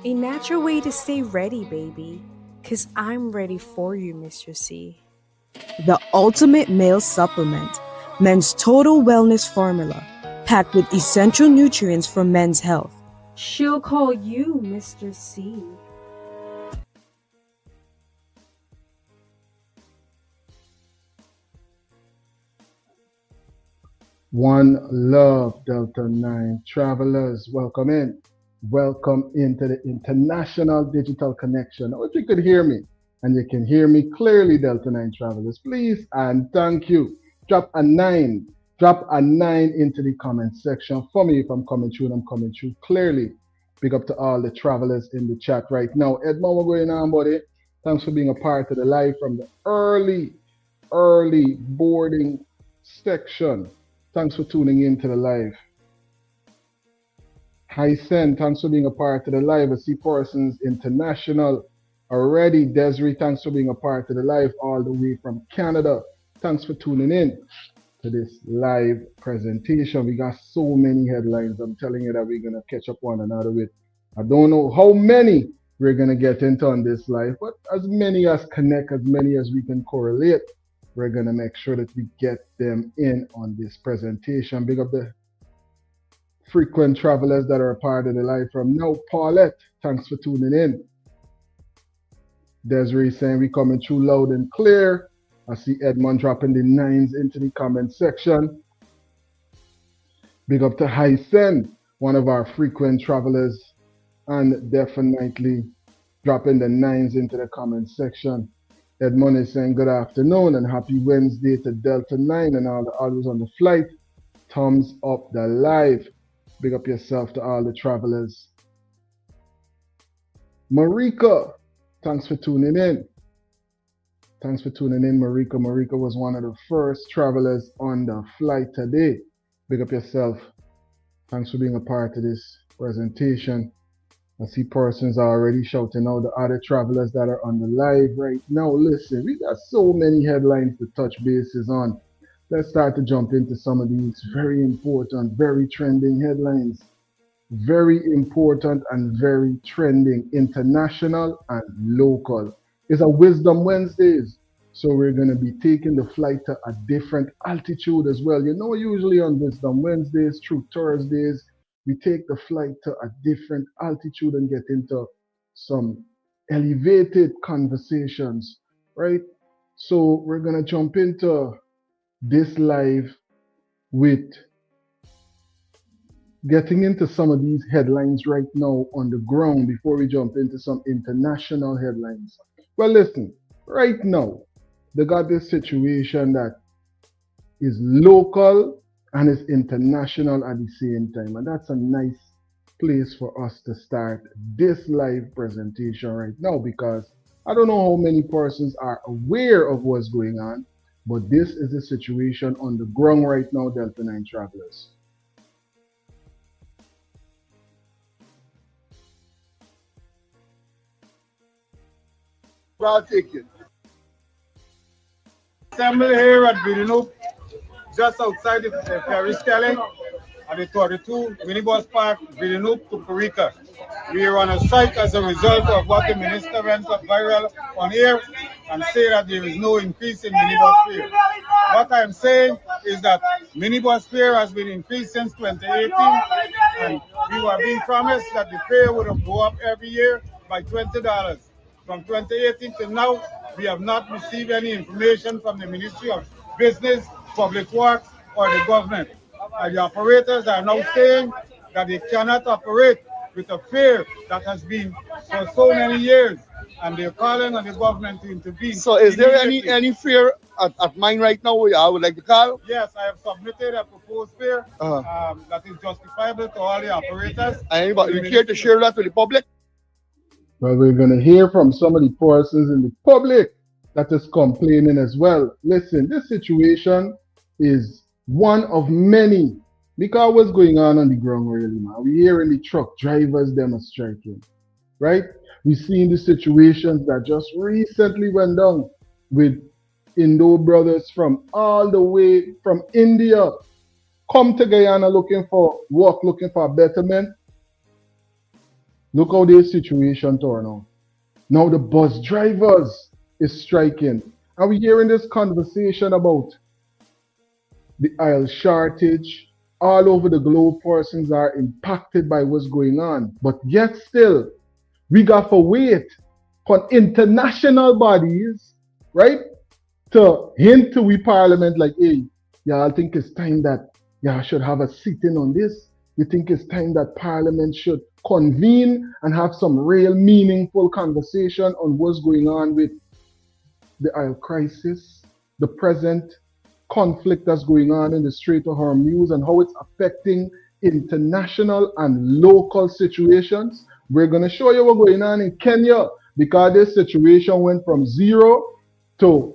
A natural way to stay ready, baby. 'Cause I'm ready for you, Mr. C. The ultimate male supplement, men's total wellness formula, packed with essential nutrients for men's health. She'll call you Mr. C. One love, Delta 9 travelers. Welcome in. Welcome into the International Digital Connection. If you could hear me, and you can hear me clearly, Delta 9 travelers, please and thank you. Drop a 9. Drop a 9 into the comment section for me if I'm coming through and I'm coming through clearly. Big up to all the travelers in the chat right now. Edmond, what's going on, buddy? Thanks for being a part of the live from the early boarding section. Thanks for tuning in to the live. Hi Sen, thanks for being a part of the live. I see Parsons International already. Desiree, thanks for being a part of the live all the way from Canada. Thanks for tuning in to this live presentation. We got so many headlines. I'm telling you that we're going to catch up one another with. I don't know how many we're going to get into on this live, but as many as connect, as many as we can correlate, we're going to make sure that we get them in on this presentation. Big up the frequent travelers that are a part of the live from now. Paulette, thanks for tuning in. Desiree saying we coming through loud and clear. I see Edmond dropping the 9s into the comment section. Big up to Hysen, one of our frequent travelers, and definitely dropping the 9s into the comment section. Edmond is saying good afternoon and happy Wednesday to Delta 9 and all the others on the flight. Thumbs up the live. Big up yourself to all the travelers. Marika, thanks for tuning in. Thanks for tuning in, Marika. Marika was one of the first travelers on the flight today. Big up yourself. Thanks for being a part of this presentation. I see persons are already shouting out the other travelers that are on the live right now. Listen, we got so many headlines to touch bases on. Let's start to jump into some of these very important, very trending headlines. Very important and very trending, international and local. It's a Wisdom Wednesdays. So we're going to be taking the flight to a different altitude as well. You know, usually on Wisdom Wednesdays through Thursdays, we take the flight to a different altitude and get into some elevated conversations, right? So we're going to jump into this live with getting into some of these headlines right now on the ground before we jump into some international headlines. Well, listen, right now, they got this situation that is local and is international at the same time. And that's a nice place for us to start this live presentation right now because I don't know how many persons are aware of what's going on, but this is the situation on the ground right now, Delta 9 travelers. I'll take it. Assembly here at Villeneuve, just outside the ferry sailing at the 32 Minibus Park, Villeneuve to Carica. We are on a strike as a result of what the minister went up viral on air and say that there is no increase in minibus fare. What I am saying is that minibus fare has been increased since 2018 and we were being promised that the fare would go up every year by $20. From 2018 to now, we have not received any information from the Ministry of Business, Public Works, or the government. And the operators are now saying that they cannot operate with a fare that has been for so many years, and they're calling on the government to intervene. So is there any fare at mine right now I would like to call? Yes, I have submitted a proposed fare that is justifiable to all the operators. Anybody you care to share that with the public? Well, we're going to hear from some of the persons in the public that is complaining as well. Listen, this situation is one of many. Because what's going on the ground really, man? We're hearing the truck drivers demonstrating, right? We're seeing the situations that just recently went down with Indo brothers from all the way from India come to Guyana looking for work, looking for betterment. Look how this situation turn out. Now the bus drivers is striking. And we hearing this conversation about the oil shortage. All over the globe, persons are impacted by what's going on. But yet still, we got to wait for international bodies, right, to hint to we parliament like, hey, y'all think it's time that y'all should have a sitting on this? You think it's time that parliament should convene and have some real meaningful conversation on what's going on with the oil crisis, the present conflict that's going on in the Strait of Hormuz and how it's affecting international and local situations. We're going to show you what's going on in Kenya because this situation went from 0 to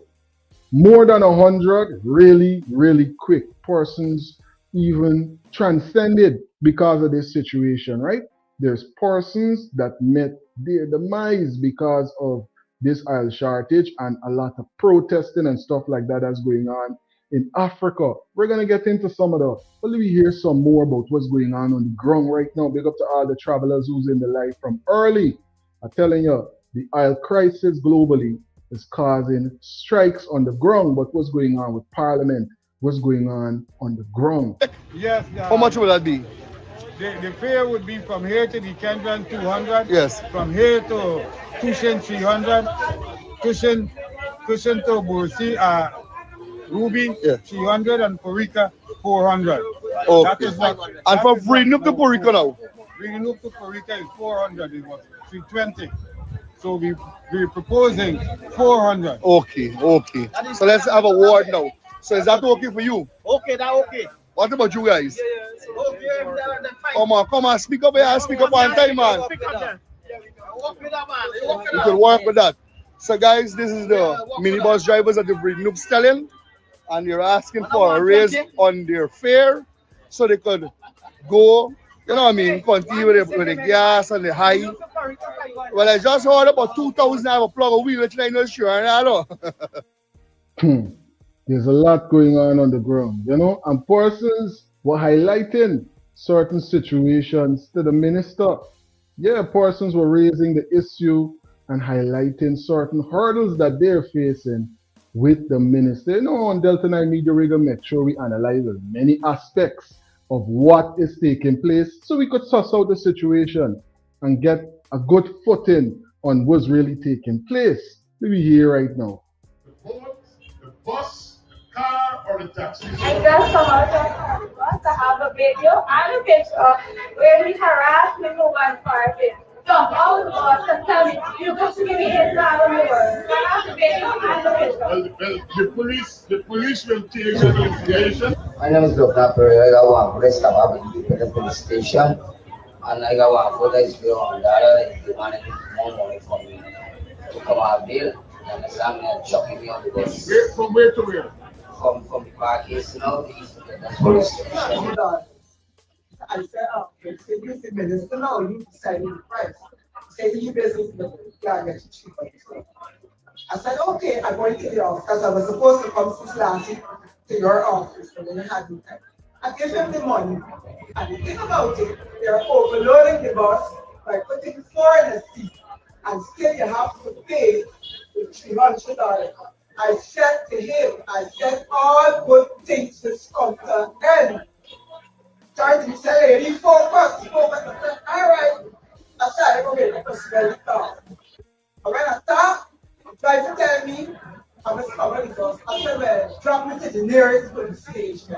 more than 100 really, really quick. Persons even transcended because of this situation, right? There's persons that met their demise because of this oil shortage and a lot of protesting and stuff like that that's going on in Africa. We're going to get into some of the, well, let me hear some more about what's going on the ground right now. Big up to all the travelers who's in the live from early. I'm telling you, the oil crisis globally is causing strikes on the ground. But what's going on with Parliament? What's going on the ground? Yes. How much will that be? The fare would be from here to the Kendran 200. Yes. From here to Tushin 300. Tushin to Bursi, Ruby, Yeah. 300, and Purika, 400. Okay. That is what. And from Freedom to Purika now? Freedom to Purika is 400. It was 320. So we're proposing 400. Okay. So let's have a word now. So is that okay for you? Okay, that okay. What about you guys? Okay, Come on, speak up here, speak up one time, man. You can work with that. So guys, this is the minibus drivers at the Freedom Stallion, and they're asking for a raise on their fare so they could go, you know what I mean, continue with the gas and the high. Well, I just heard about 2,000 have a plug of wheel, which I'm not sure, I know. There's a lot going on the ground, you know, and persons were highlighting certain situations to the minister. Yeah, persons were raising the issue and highlighting certain hurdles that they're facing with the minister. You know, on Delta 9 Media, we're going to make sure we analyze many aspects of what is taking place so we could suss out the situation and get a good footing on what's really taking place. Let me hear right now. The boat, the bus, the car, or the taxi? I just come out of the bus. I have a video and a picture where he harassed me for one party. Jump out of the bus and tell me, you just give me $8 more. I have the video and the picture. Well, the police will take that information. My name is Dr. Perry. I got one place to have at the police station. And I got one photo is on that. They wanted more money from me to come out bill. And the Sam chopping me on the bus. From where to where? From the park is now the police station. I said, oh, it's the minister now, you decided the price. He said, you business, you can't get it cheaper. I said, okay, I'm going to the office because I was supposed to come since last week to your office, but then I had no time. I gave them the money, and the thing about it, they're overloading the bus by putting 4 in a seat, and still you have to pay the $300. I said to him, I said, all good things will come to an end. Trying to say, he focused. All right. I said, okay, let us smell it off. And when I start, he tried to tell me, I'm a stubborn because I said, well, drop me to the nearest police station.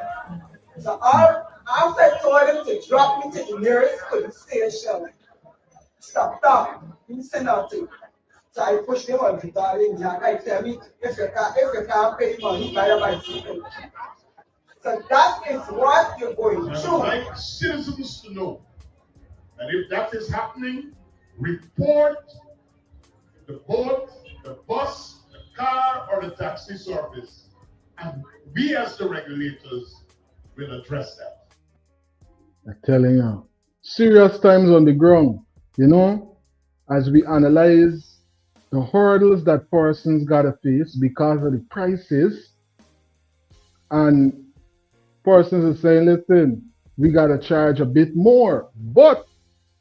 So after I told him to drop me to the nearest police station, stop that. He didn't say nothing. So I pushed him on the door in Jack. I tell me, if you can't pay money, buy a bicycle. So that is what you're going I'd through. like citizens to know that if that is happening, report the boat, the bus, the car, or the taxi service. And we as the regulators will address that. I'm telling you, serious times on the ground, you know, as we analyze the hurdles that persons gotta face because of the prices, and persons are saying, listen, we gotta charge a bit more, but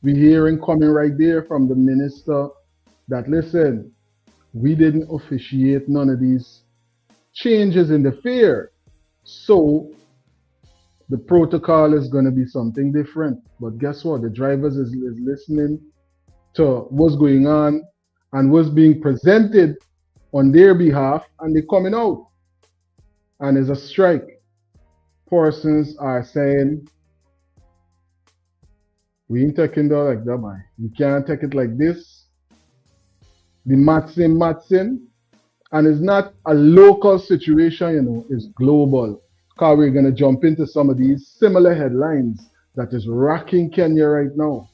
We hearing coming right there from the minister that, listen, we didn't officiate none of these changes in the fare. So the protocol is going to be something different. But guess what? The drivers is listening to what's going on and what's being presented on their behalf, and they're coming out. And there's a strike. Persons are saying, we ain't taking that like that, man. We can't take it like this. The matching. And it's not a local situation, you know, it's global. Because we're going to jump into some of these similar headlines that is rocking Kenya right now,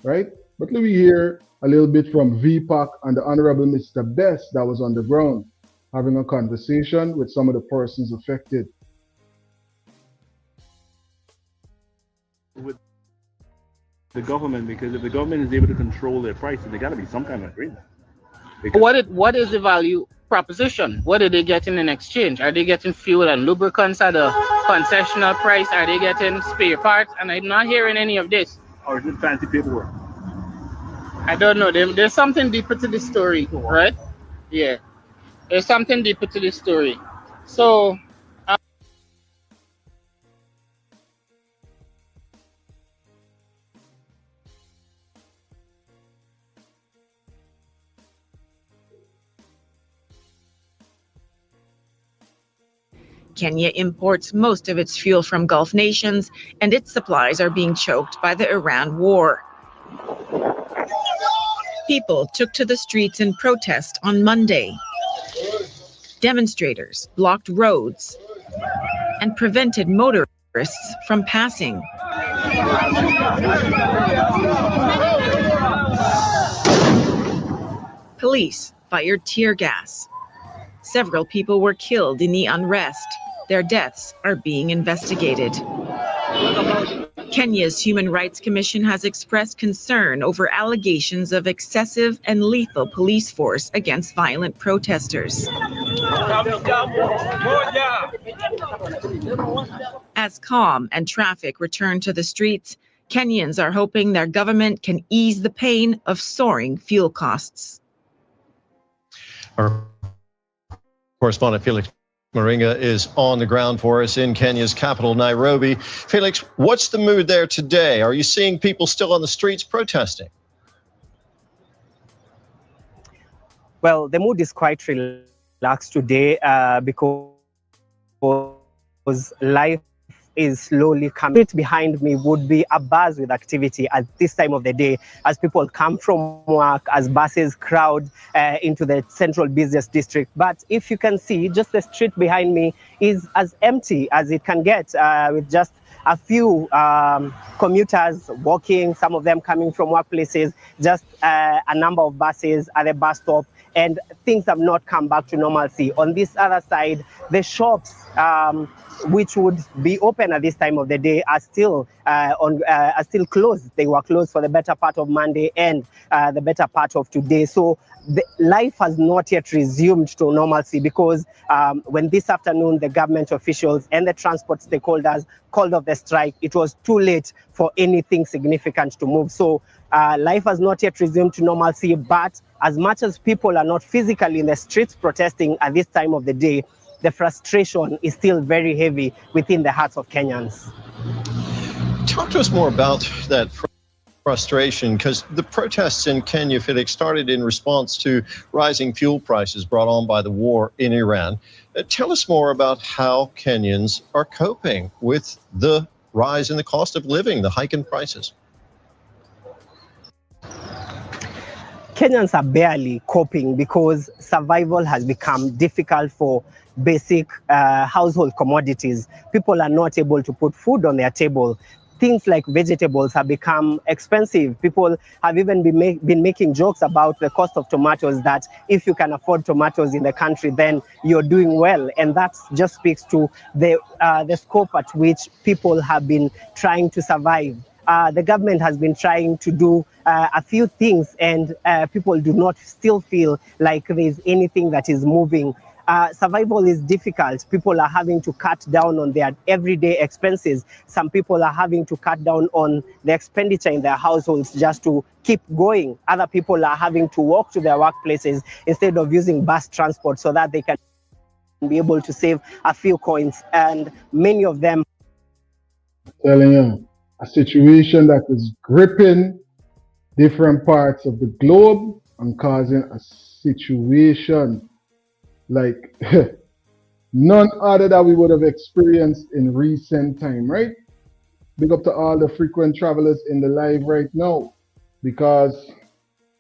right? But let me hear a little bit from VPAC and the Honorable Mr. Best that was on the ground having a conversation with some of the persons affected. With the government, because if the government is able to control their prices, there got to be some kind of agreement. What is the value proposition? What are they getting in exchange? Are they getting fuel and lubricants at a concessional price? Are they getting spare parts? And I'm not hearing any of this. Or is it fancy paperwork? I don't know. There's something deeper to the story, right? Yeah. There's something deeper to the story. So Kenya imports most of its fuel from Gulf nations, and its supplies are being choked by the Iran war. People took to the streets in protest on Monday. Demonstrators blocked roads and prevented motorists from passing. Police fired tear gas. Several people were killed in the unrest. Their deaths are being investigated. Kenya's Human Rights Commission has expressed concern over allegations of excessive and lethal police force against violent protesters. As calm and traffic return to the streets, Kenyans are hoping their government can ease the pain of soaring fuel costs. Our correspondent Felix Moringa is on the ground for us in Kenya's capital, Nairobi. Felix, what's the mood there today? Are you seeing people still on the streets protesting? Well, the mood is quite relaxed today because life is slowly coming. Behind me would be a buzz with activity at this time of the day as people come from work, as buses crowd into the central business district. But if you can see, just the street behind me is as empty as it can get, with just a few commuters walking, some of them coming from workplaces, just a number of buses at the bus stop, and things have not come back to normalcy. On this other side, the shops which would be open at this time of the day are still closed. They were closed for the better part of Monday and the better part of today. So life has not yet resumed to normalcy because when this afternoon the government officials and the transport stakeholders called off the strike, it was too late for anything significant to move. So life has not yet resumed to normalcy, but as much as people are not physically in the streets protesting at this time of the day, the frustration is still very heavy within the hearts of Kenyans. Talk to us more about that frustration, because the protests in Kenya, Felix, started in response to rising fuel prices brought on by the war in Iran. Tell us more about how Kenyans are coping with the rise in the cost of living, the hike in prices. Kenyans are barely coping because survival has become difficult for basic household commodities. People are not able to put food on their table. Things like vegetables have become expensive. People have even been making jokes about the cost of tomatoes, that if you can afford tomatoes in the country, then you're doing well. And that just speaks to the scope at which people have been trying to survive. The government has been trying to do a few things, and people do not still feel like there's anything that is moving. survival is difficult. People are having to cut down on their everyday expenses. Some people are having to cut down on the expenditure in their households just to keep going. Other people are having to walk to their workplaces instead of using bus transport so that they can be able to save a few coins. And many of them Telling you, a situation that is gripping different parts of the globe and causing a situation like none other that we would have experienced in recent time, right? Big up to all the frequent travelers in the live right now, because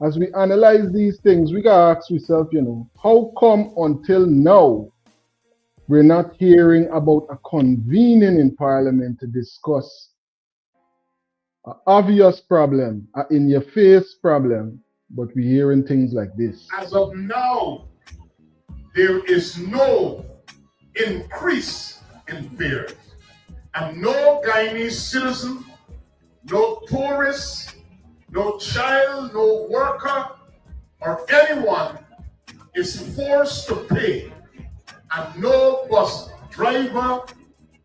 as we analyze these things, we gotta ask ourselves, how come until now we're not hearing about a convening in Parliament to discuss an obvious problem, an in-your-face problem, but we're hearing things like this. As of now, there is no increase in fares. And no Guyanese citizen, no tourist, no child, no worker, or anyone is forced to pay. And no bus driver,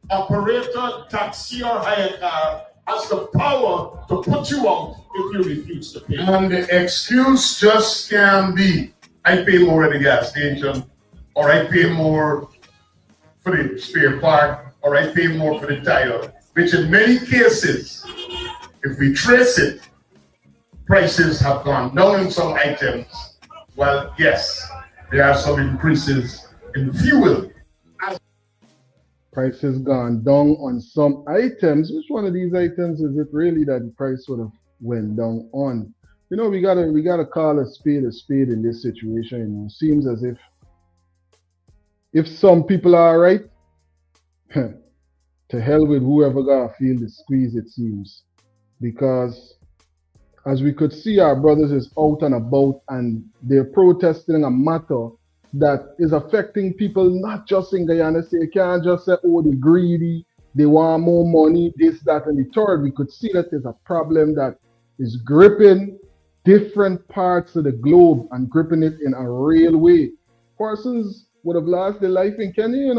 operator, taxi, or hire car has the power to put you out if you refuse to pay. And the excuse just can be, I pay more at the gas station, or I pay more for the spare part, or I pay more for the tire, which in many cases, if we trace it, prices have gone down in some items. Well, yes, there are some increases in fuel. Prices gone down on some items. Which one of these items is it really that the price sort of went down on? We gotta call a spade in this situation. It seems as if some people are right, to hell with whoever gotta feel the squeeze, it seems. Because as we could see, our brothers is out and about and they're protesting a matter that is affecting people not just in Guyana. So you can't just say, oh, they're greedy, they want more money, this, that, and the third. We could see that there's a problem that is gripping different parts of the globe and gripping it in a real way. Persons would have lost their life in Kenya,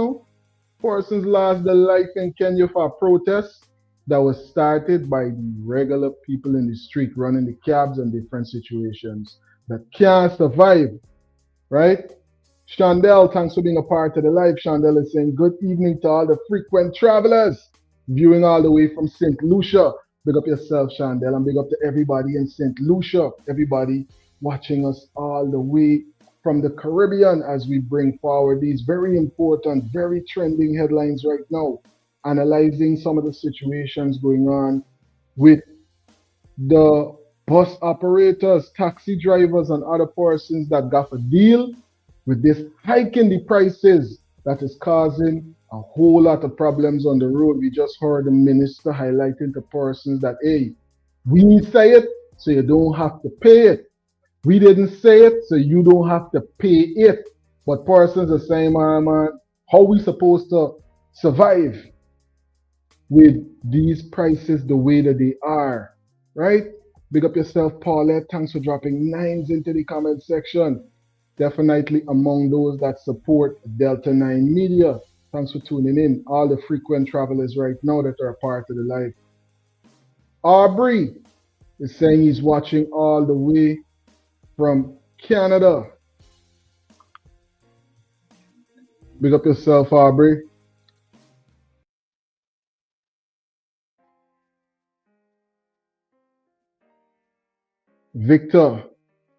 Persons lost their life in Kenya for a protest that was started by the regular people in the street running the cabs and different situations that can't survive, right? Chandel, thanks for being a part of the live. Chandel is saying good evening to all the frequent travelers viewing all the way from St. Lucia. Big up yourself, Chandel, and big up to everybody in St. Lucia, everybody watching us all the way from the Caribbean as we bring forward these very important, very trending headlines right now, analyzing some of the situations going on with the bus operators, taxi drivers, and other persons that got a deal with this hike in the prices that is causing a whole lot of problems on the road. We just heard the minister highlighting to persons that, hey, we say it, so you don't have to pay it. We didn't say it, so you don't have to pay it. But persons are saying, man, how we supposed to survive with these prices the way that they are, right? Big up yourself, Paulette. Thanks for dropping 9s into the comment section. Definitely among those that support Delta 9 Media. Thanks for tuning in. All the frequent travelers right now that are a part of the live. Aubrey is saying he's watching all the way from Canada. Big up yourself, Aubrey. Victor,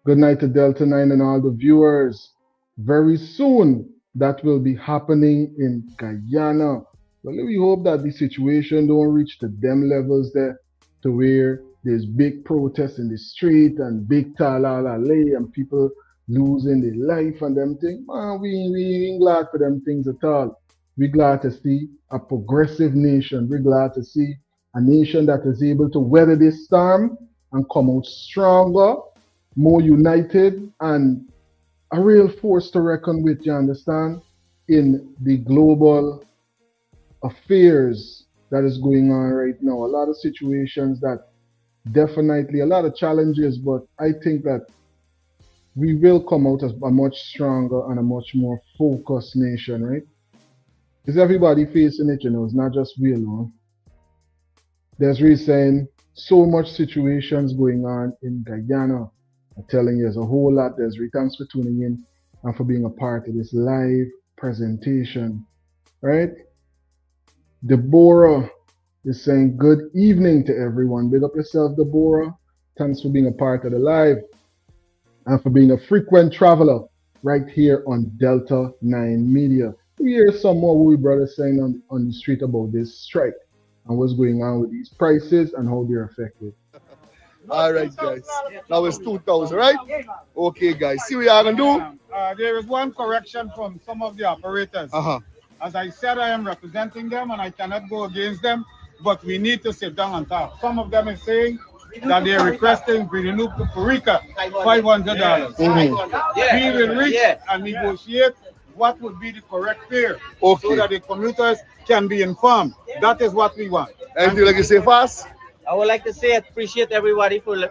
good night to Delta 9 and all the viewers. Very soon, that will be happening in Guyana. Well, we hope that the situation don't reach to them levels there, to where there's big protests in the street and big talalale and people losing their life and them things. Man, we ain't glad for them things at all. We're glad to see a progressive nation. We're glad to see a nation that is able to weather this storm and come out stronger, more united, and a real force to reckon with, you understand, in the global affairs that is going on right now. A lot of situations that definitely, a lot of challenges, but I think that we will come out as a much stronger and a much more focused nation, right? Is everybody facing it, you know? It's not just we alone. There's really saying so much situations going on in Guyana. I'm telling you, there's a whole lot. There's thanks for tuning in and for being a part of this live presentation, right? Deborah is saying good evening to everyone. Big up yourself, Deborah. Thanks for being a part of the live and for being a frequent traveler right here on Delta 9 Media. We hear some more what we brothers saying on the street about this strike and what's going on with these prices and how they're affected. All right, guys. Now it's 2,000, right? Okay, guys. See what y'all gonna do? There is one correction from some of the operators. As I said, I am representing them and I cannot go against them, but we need to sit down and talk. Some of them is saying that they're requesting Brinoop to Curica $500. We will reach and negotiate what would be the correct fare so that the commuters can be informed. That is what we want. Anything like you say fast? I would like to say I appreciate everybody for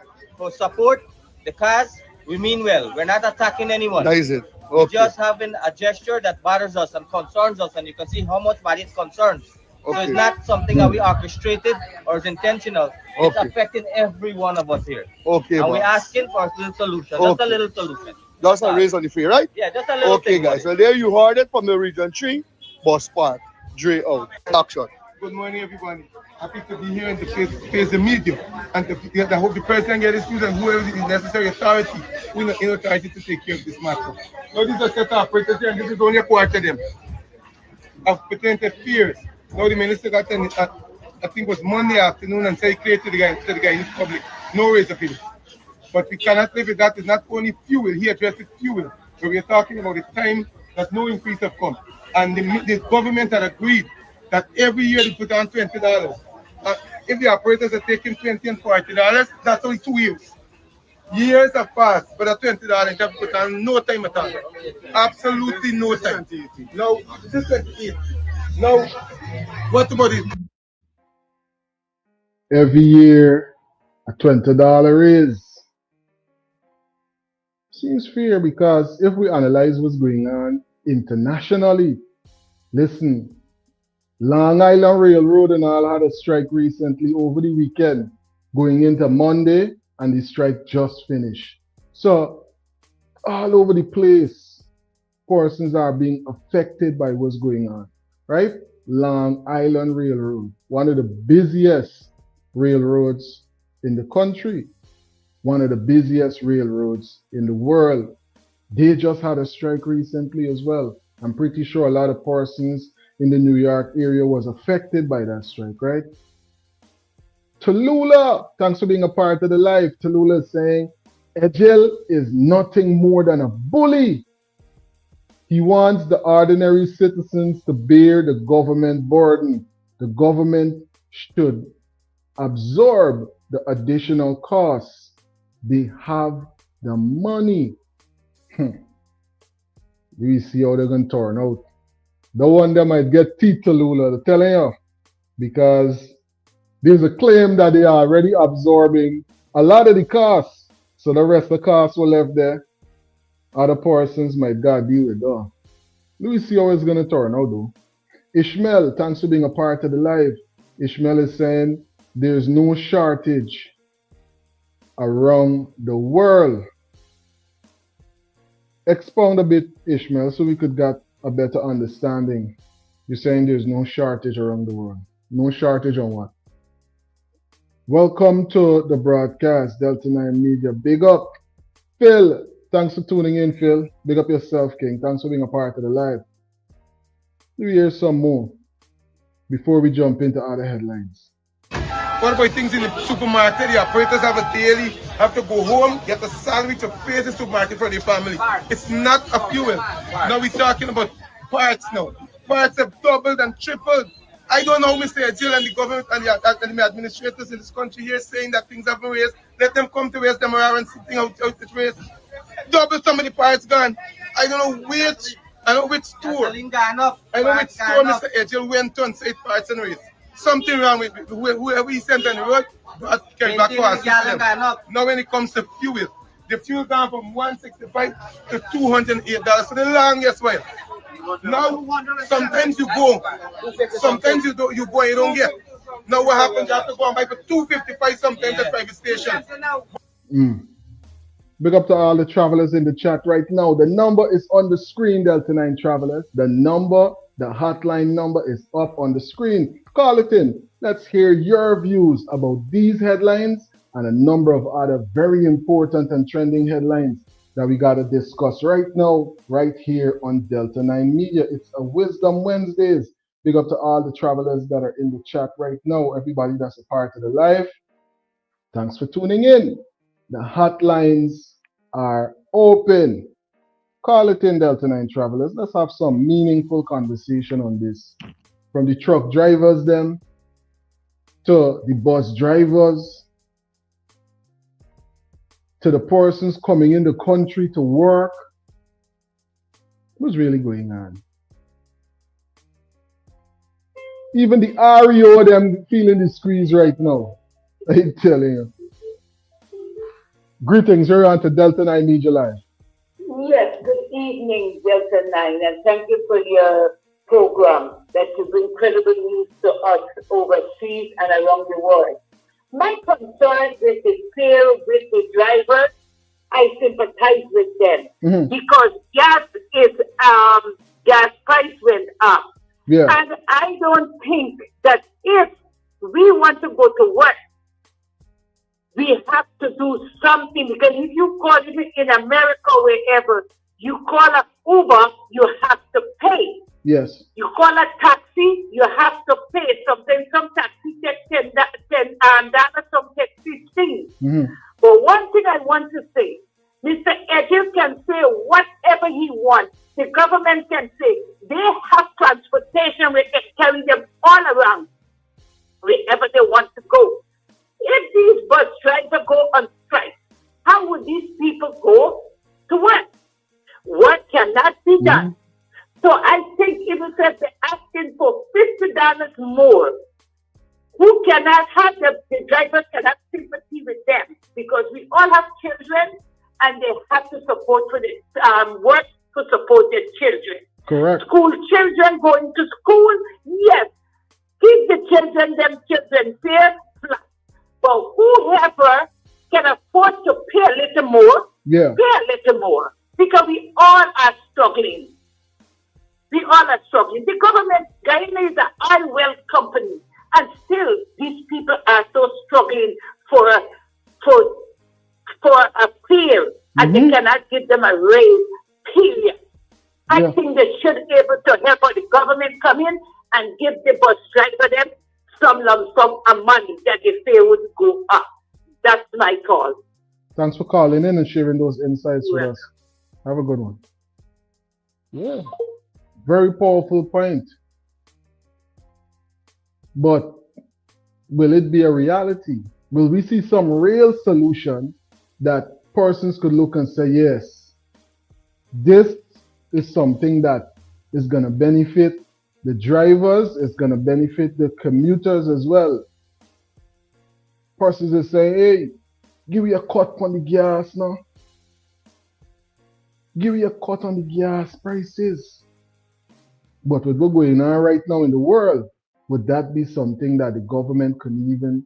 support the cause. We mean well. We're not attacking anyone. That is it. We're just having a gesture that bothers us and concerns us, and you can see how much body it concerns. So it's not something that we orchestrated or is intentional. It's affecting every one of us here. And we're asking for a little solution. Just a little solution. Just a raise on the fare, right? Yeah, just a little Okay, guys. So there you heard it from the Region 3 Bus Park. Dre out. Action. Good morning, everybody. Happy to be here and to face the media. And I hope the president gets his news and whoever is necessary authority will not in authority to take care of this matter. Now, this is a set of operators here, and this is only a quarter of them. Of potential fears. Now, the minister got I think it was Monday afternoon and said clear to the guy in public. No raise of it. But we cannot live with that. It's not only fuel. He addressed fuel. So we are talking about the time that no increase have come. And the government had agreed that every year they put on $20. If the operators are taking $20 and $40, that's only 2 years. Years have passed, but at $20 have put on no time at all. Absolutely no time. Now, this is 28. Now, what about it? Every year, a $20 is. Seems fair because if we analyze what's going on internationally, listen, Long Island Railroad and all had a strike recently over the weekend, going into Monday, and the strike just finished. So, all over the place, persons are being affected by what's going on, right? Long Island Railroad, one of the busiest railroads in the country, one of the busiest railroads in the world. They just had a strike recently as well. I'm pretty sure a lot of persons in the New York area was affected by that strike, right? Tallulah, thanks for being a part of the live. Tallulah is saying, Ejel is nothing more than a bully. He wants the ordinary citizens to bear the government burden. The government should absorb the additional costs. They have the money. We see how they're going to turn out. The one that might get teeth to Lula, I'm telling you, because there's a claim that they are already absorbing a lot of the costs. So the rest of the costs were left there. Other persons might God deal with that. We see how it's going to turn out though. Ishmael, thanks for being a part of the live. Ishmael is saying there's no shortage around the world. Expound a bit, Ishmael, so we could get a better understanding. You're saying there's no shortage around the world. No shortage on what? Welcome to the broadcast, Delta 9 Media. Big up, Phil. Thanks for tuning in, Phil. Big up yourself, King. Thanks for being a part of the live. We hear some more before we jump into other headlines. What about things in the supermarket? The operators have a daily, have to go home, get a salary to pay the supermarket for their family. It's not a fuel. Now we're talking about parts now. Parts have doubled and tripled. I don't know, Mr. Ejel and the government and the administrators in this country here saying that things have been raised. Let them come to raise them around and sitting out it's raised. Double some of the parts gone. I don't know which, I know which store. I know which store Mr. Ejel went to and said parts and raised. Something wrong with whoever he sent on the road, carry back for us. Now when it comes to fuel, The fuel gone from $165 to $208 for the longest while. Now, sometimes you go, sometimes you go and you don't get. Now what happens? You have to go and buy for $255 sometimes at private stations. Big up to all the travelers in the chat right now. The number is on the screen, Delta 9 travelers. The number, the hotline number is up on the screen. Call it in. Let's hear your views about these headlines and a number of other very important and trending headlines that we got to discuss right now, right here on Delta 9 Media. It's a Wisdom Wednesdays. Big up to all the travelers that are in the chat right now, everybody that's a part of the live. Thanks for tuning in. The hotlines are open. Call it in, Delta 9 travelers. Let's have some meaningful conversation on this. From the truck drivers them, to the bus drivers, to the persons coming in the country to work. What's really going on? Even the REO them feeling the squeeze right now. I'm telling you. Greetings, you're on to Delta 9 Media Live. Yes, good evening, Delta 9, and thank you for your program that you bring credible news to us overseas and around the world. My concern with the fare with the drivers, I sympathize with them because gas price went up. Yeah. And I don't think that if we want to go to work, we have to do something, because if you call it in America, wherever, you call a Uber, you have to pay. Yes. You call a taxi, you have to pay. Sometimes some taxi take $10, some take $15. But one thing I want to say, Mr. Edges can say whatever he wants. The government can say they have transportation where they carry them all around, wherever they want to go. If these bus drivers go on strike, how would these people go to work? Work cannot be done. So I think even if they're asking for $50 more, who cannot have the drivers cannot sympathy with them, because we all have children and they have to support for the work to support their children. Correct. School children going to school, yes. Give the children fare plus. But whoever can afford to pay a little more, pay a little more. Because we all are struggling. We all are struggling. The government, Guyana is an oil well company. And still, these people are so struggling for a fare. And they cannot give them a raise, period. I think they should be able to help the government come in and give the bus driver them some lump sum of money that the fare would go up. That's my call. Thanks for calling in and sharing those insights with us. Have a good one. Yeah. Very powerful point. But will it be a reality? Will we see some real solution that persons could look and say, yes, this is something that is going to benefit the drivers, it's going to benefit the commuters as well. Persons are saying, hey, give me a cut on the gas now. Give me a cut on the gas prices. But with what's going on right now in the world, would that be something that the government can even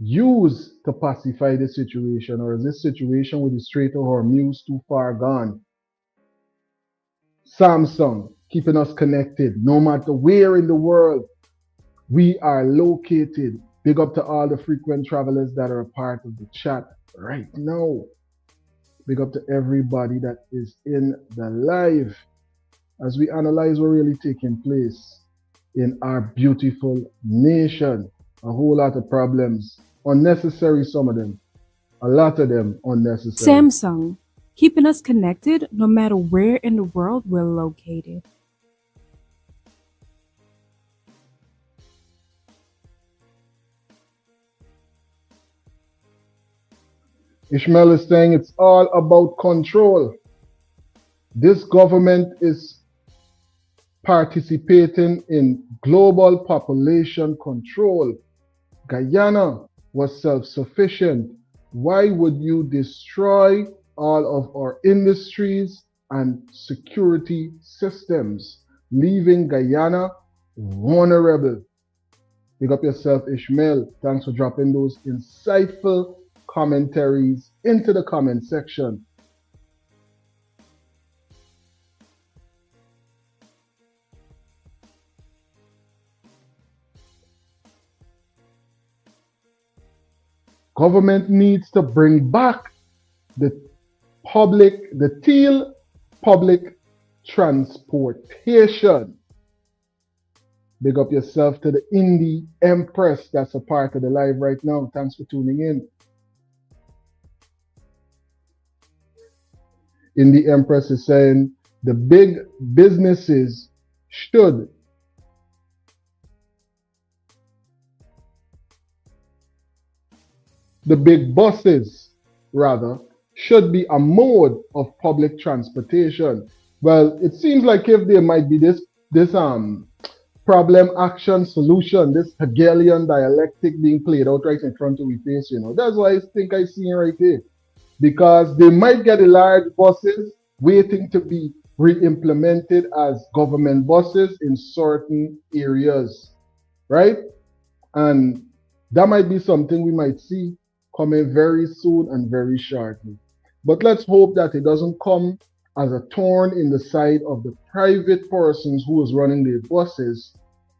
use to pacify the situation? Or is this situation with the Strait of Hormuz too far gone? Samsung, keeping us connected no matter where in the world we are located. Big up to all the frequent travelers that are a part of the chat right now. Big up to everybody that is in the live as we analyze what's really taking place in our beautiful nation. A whole lot of problems, unnecessary, some of them, a lot of them unnecessary. Samsung, keeping us connected no matter where in the world we're located. Ishmael is saying it's all about control. This government is participating in global population control. Guyana was self-sufficient. Why would you destroy all of our industries and security systems, leaving Guyana vulnerable. Big up yourself, Ishmael. Thanks for dropping those insightful commentaries into the comment section. Government needs to bring back the teal public transportation. Big up yourself to the Indie Empress that's a part of the live right now. Thanks for tuning in. Indie Empress is saying the big businesses should the big buses, rather, should be a mode of public transportation. Well, it seems like if there might be this problem, action, solution, this Hegelian dialectic being played out right in front of my face, That's why I think I see it right here. Because they might get the large buses waiting to be re-implemented as government buses in certain areas, right? And that might be something we might see coming very soon and very shortly. But let's hope that it doesn't come as a thorn in the side of the private persons who is running their buses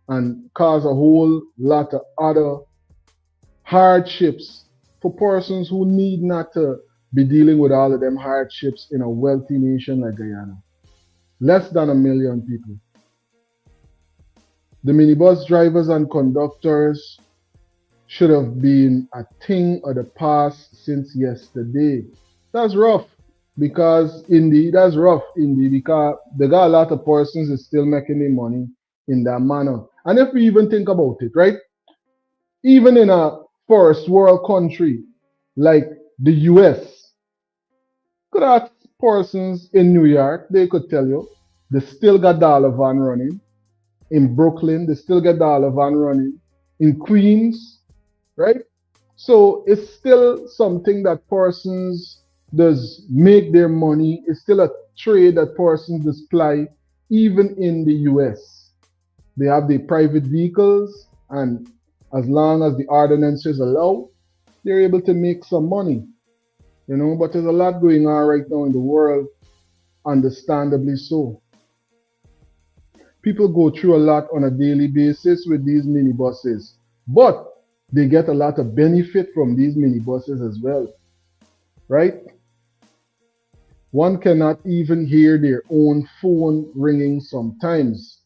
and cause a whole lot of other hardships for persons who need not to be dealing with all of them hardships in a wealthy nation like Guyana. Less than 1 million people. The minibus drivers and conductors should have been a thing of the past since yesterday. That's rough because that's rough indeed because they got a lot of persons is still making their money in that manner. And if we even think about it, right? Even in a first world country like the US, could ask persons in New York, they could tell you, they still got dollar van running. In Brooklyn, they still get dollar van running. In Queens, right? So it's still something that persons does make their money. It's still a trade that persons display even in the US. They have the private vehicles, and as long as the ordinances allow, they're able to make some money. But there's a lot going on right now in the world, understandably so. People go through a lot on a daily basis with these minibuses, but they get a lot of benefit from these minibuses as well, right? One cannot even hear their own phone ringing sometimes.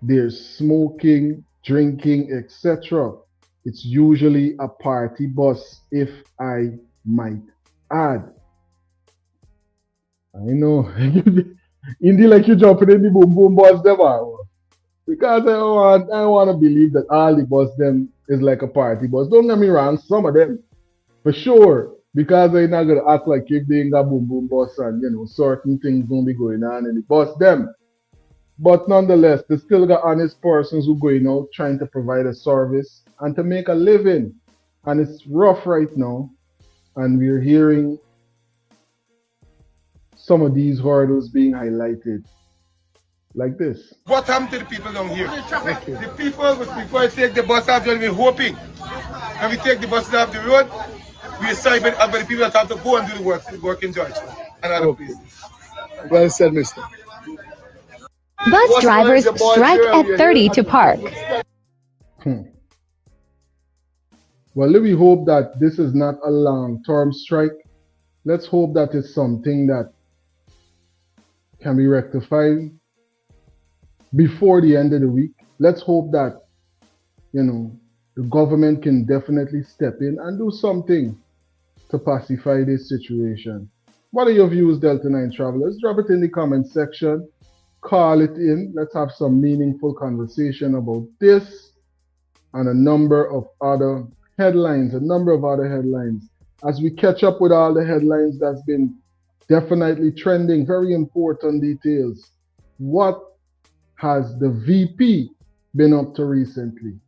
There's smoking, drinking, etc. It's usually a party bus, if I might add. I know. Indeed, like you jumping in the boom boom bus them because I want to believe that all the bus them is like a party bus. Don't get me wrong, some of them for sure, because they're not gonna act like if they ain't got boom boom bus and certain things gonna be going on in the bus them. But nonetheless, they still got honest persons who going out trying to provide a service and to make a living. And it's rough right now. And we're hearing some of these hurdles being highlighted. Like this. What happened to the people down here? Okay. The people, before I take the bus off, we're hoping. And we take the buses off the road, we assign about the people that have to go and do the work in Georgia and other places. Well said, mister. Bus drivers strike at 30 to park. Well, let me hope that this is not a long-term strike. Let's hope that it's something that can be rectified before the end of the week. Let's hope that, the government can definitely step in and do something to pacify this situation. What are your views, Delta 9 travelers? Drop it in the comment section. Call it in. Let's have some meaningful conversation about this and a number of other headlines, as we catch up with all the headlines that's been definitely trending. Very important details. What has the VP been up to recently?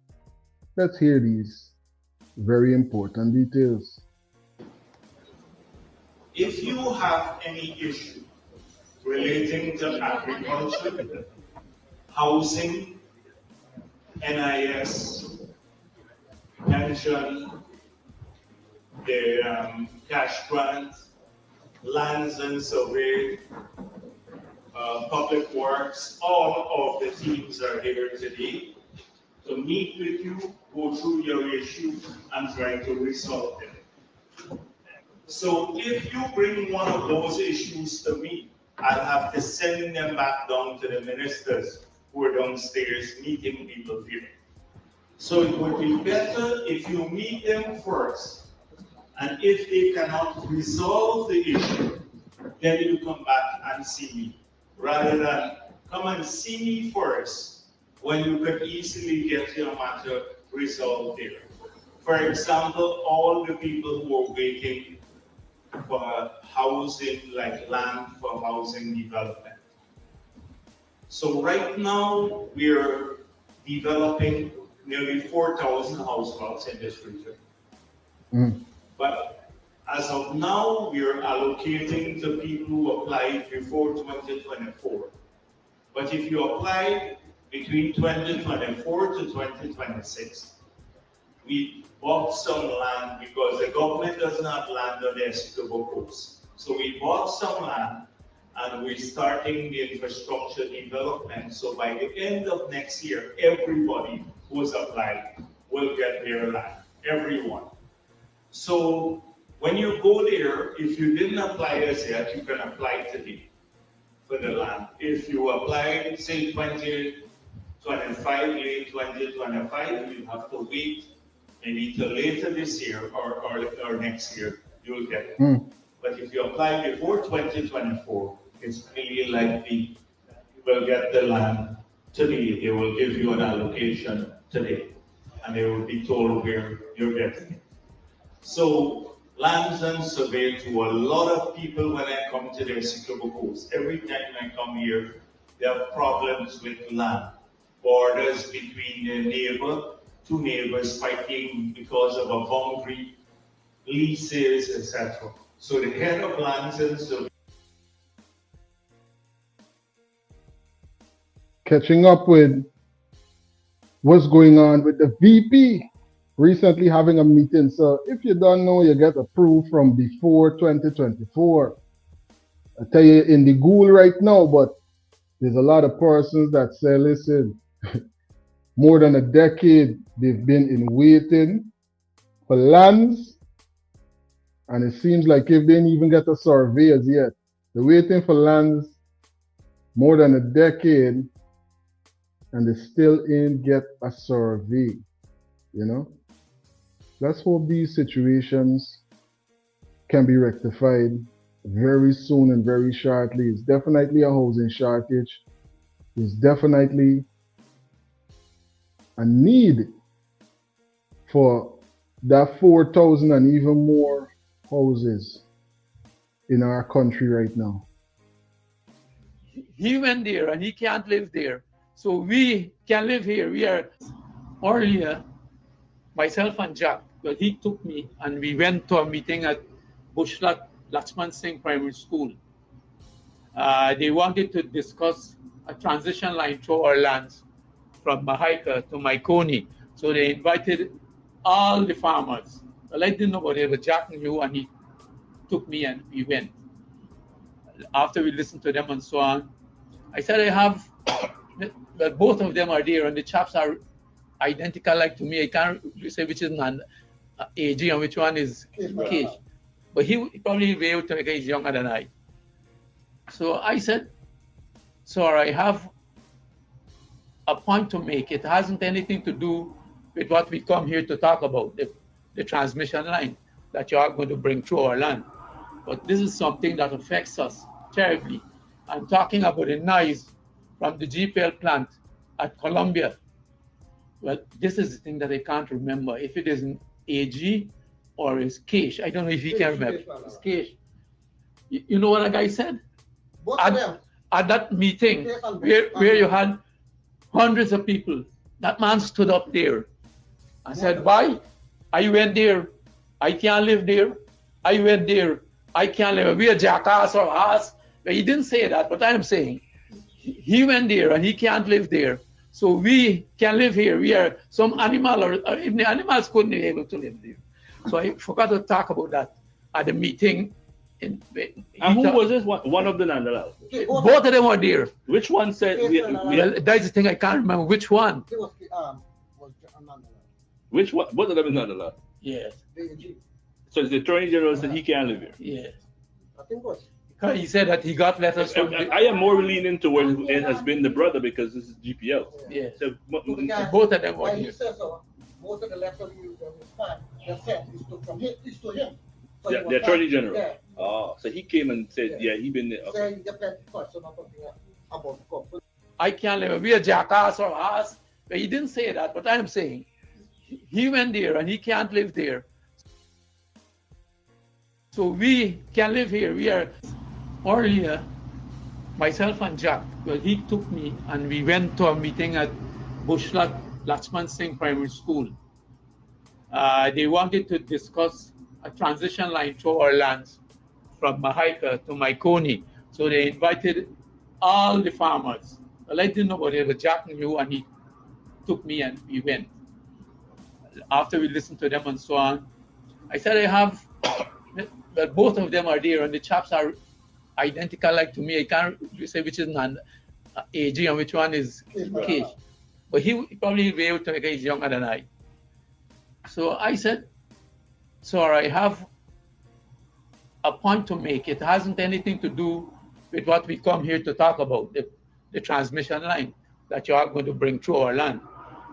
Let's hear these very important details. If you have any issue relating to agriculture, housing, NIS, pension, the cash grant, lands and survey, public works, all of the teams are here today to meet with you, go through your issue, and try to resolve them. So if you bring one of those issues to me, I'll have to send them back down to the ministers who are downstairs meeting people here. So it would be better if you meet them first, and if they cannot resolve the issue, then you come back and see me, rather than come and see me first when you could easily get your matter resolved there. For example, all the people who are waiting for housing, like land for housing development. So right now, we're developing nearly 4,000 households in this region. But as of now, we are allocating to people who applied before 2024. But if you applied between 2024 to 2026, we bought some land because the government doesn't have land on the Essequibo Coast. So we bought some land and we're starting the infrastructure development. So by the end of next year, everybody who's applied will get their land, everyone. So when you go there, if you didn't apply as yet, you can apply today for the land. If you apply, say 2025, late 2025, you have to wait maybe till later this year or next year, you'll get it. But if you apply before 2024, it's really likely you will get the land today. They will give you an allocation today, and they will be told where you're getting it. So lands and survey to a lot of people when I come to the Essequibo Coast. Every time I come here, they have problems with land. Borders between the neighbor, two neighbors fighting because of a boundary, leases, etc. So the head of lands and survey. Catching up with what's going on with the VP recently having a meeting. So if you don't know, you get approved from before 2024. I tell you in the ghoul right now, but there's a lot of persons that say, listen, more than a decade they've been in waiting for lands, and it seems like if they didn't even get a survey as yet, they're waiting for lands more than a decade, and they still ain't get a survey, you know? Let's hope these situations can be rectified very soon and very shortly. It's definitely a housing shortage. It's definitely a need for that 4,000 and even more houses in our country right now. He went there and he can't live there. So we can live here. We are earlier, myself and Jack, well, he took me and we went to a meeting at Bushlat Lakshman Singh Primary School. They wanted to discuss a transition line through our lands from Mahaika to Maikoni. So they invited all the farmers. Well, I didn't know about it, but Jack knew and he took me and we went. After we listened to them and so on, I said, I have, but both of them are there and the chaps are identical like to me. I can't say which is an AG and which one is Cage. But he probably be able to make it, he's younger than I. So I said, sir, I have a point to make. It hasn't anything to do with what we come here to talk about, the transmission line that you are going to bring through our land. But this is something that affects us terribly. I'm talking about the noise from the GPL plant at Columbia. Well, this is the thing that I can't remember. If it is an AG or is Cash, I don't know if he can remember. It's Cash. You know what a guy said? At that meeting where you had hundreds of people, that man stood up there and said, why? I went there. I can't live there. I went there. I can't live. We a jackass or ass. He didn't say that, but I'm saying he went there and he can't live there. So we can live here. We are some animal, or even the animals couldn't be able to live there. So I forgot to talk about that at the meeting. And who was this? One of the Nandalal? Both of them were there. Which one said? Well, that's the thing, I can't remember which one. Which one? Both of them is Nandalal. Yes. So the Attorney General said he can't live here. Yes. Because he said that he got letters from. I am more leaning towards it has been the brother because this is GPL. Yes. So, both of them were here. Most of the letters you sent is from him. Is to him. So the Attorney General. Yeah. Oh, so he came and said, yeah, he been there. Okay. I can't live. We a jackass or ass. But he didn't say that, but I'm saying he went there and he can't live there. So we can live here. We are earlier, myself and Jack, well, he took me and we went to a meeting at Bushlat Lakshman Singh Primary School. They wanted to discuss a transition line through our lands from Mahaika to Maikoni. So they invited all the farmers. Well, I didn't know about it, but Jack knew and he took me and we went. After we listened to them and so on, I said, I have, well, both of them are there and the chaps are identical like to me. I can't say which is AG and which one is Cage. But he probably will be able to make it. He's younger than I. So I said, sir, I have a point to make. It hasn't anything to do with what we come here to talk about, the transmission line that you are going to bring through our land.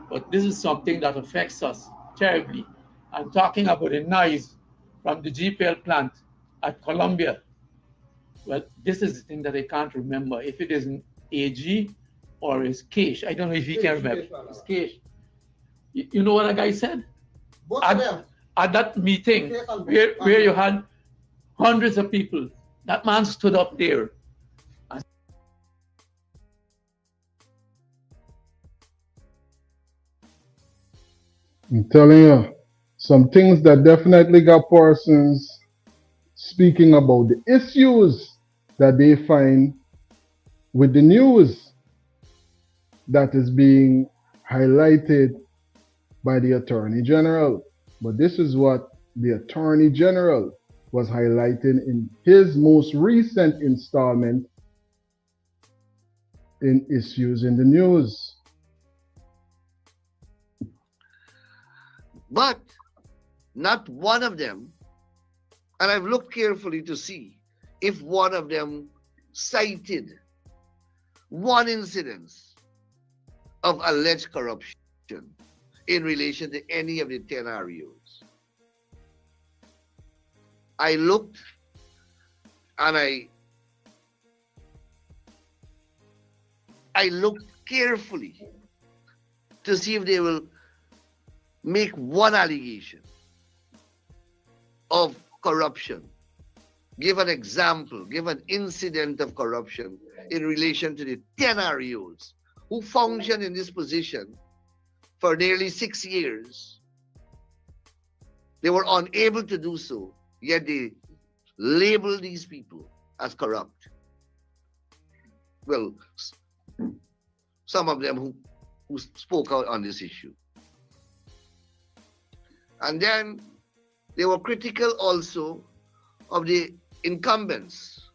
But this is something that affects us terribly. I'm talking about the noise from the GPL plant at Columbia. Well, this is the thing that I can't remember. If it is an AG or is Kish, I don't know if he can remember. It's Kish. You know what a guy said? At that meeting where you had hundreds of people, that man stood up there. I'm telling you, some things that definitely got persons speaking about the issues that they find with the news that is being highlighted by the Attorney General. But this is what the Attorney General was highlighting in his most recent installment in Issues in the News. But not one of them, and I've looked carefully to see if one of them cited one incidence of alleged corruption in relation to any of the 10 REOs. I looked and I looked carefully to see if they will make one allegation of corruption, give an example, give an incident of corruption in relation to the 10 REOs who function in this position for nearly 6 years. They were unable to do so, yet they label these people as corrupt. Well, some of them who spoke out on this issue. And then they were critical also of the incumbents.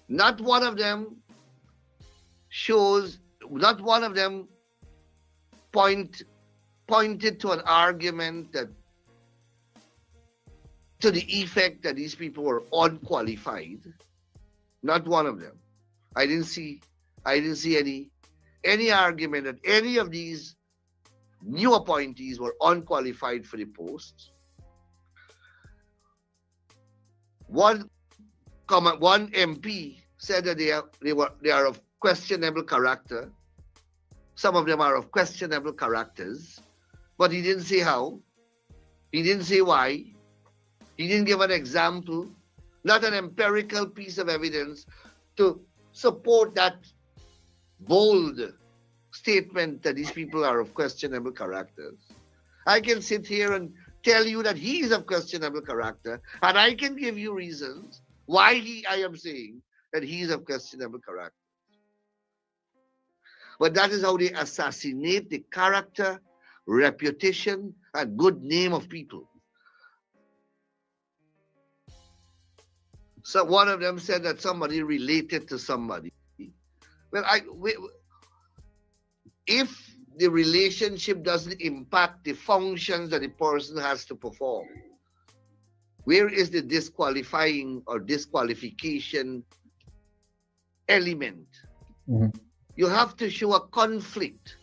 Not one of them pointed to an argument that to the effect that these people were unqualified. Not one of them. I didn't see any argument that any of these new appointees were unqualified for the posts. One MP said that they are of questionable character. Some of them are of questionable characters, but he didn't say how. He didn't say why. He didn't give an example, not an empirical piece of evidence to support that bold statement that these people are of questionable characters. I can sit here and tell you that he is of questionable character, and I can give you reasons why I am saying that he is of questionable character. But that is how they assassinate the character, reputation, and good name of people. So one of them said that somebody related to somebody. Well, if the relationship doesn't impact the functions that the person has to perform, where is the disqualifying or disqualification element? You have to show a conflict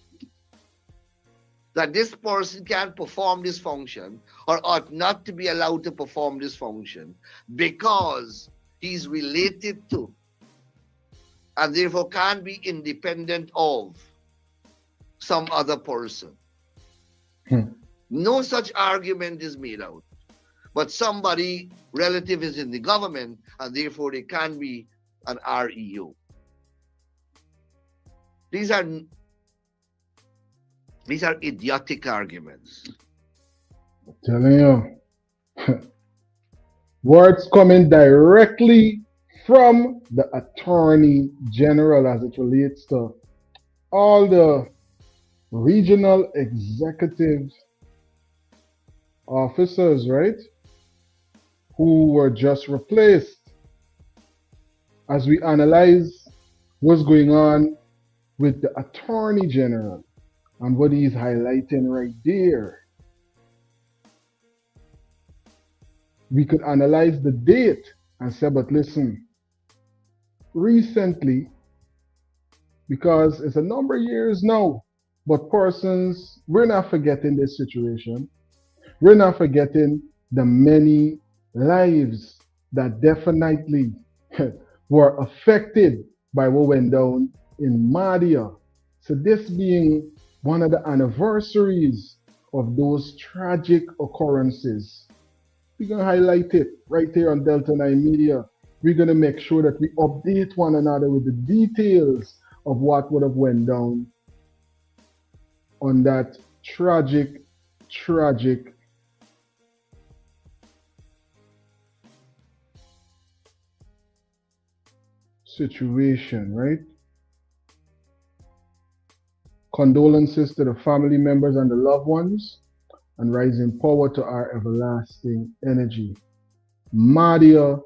that this person can perform this function or ought not to be allowed to perform this function because he's related to and therefore can't be independent of some other person. No such argument is made out. But somebody relative is in the government and therefore they can be an REO. These are idiotic arguments. I'm telling you. Words coming directly from the Attorney General as it relates to all the regional executive officers, right? Who were just replaced. As we analyze what's going on with the Attorney General and what he's highlighting right there, we could analyze the date and say, but listen, recently, because it's a number of years now, but persons, we're not forgetting this situation. We're not forgetting the many lives that definitely were affected by what went down in Madia. So this being one of the anniversaries of those tragic occurrences, we're going to highlight it right here on Delta 9 Media. We're going to make sure that we update one another with the details of what would have went down on that tragic situation, right? Condolences to the family members and the loved ones, and rising power to our everlasting energy. Madia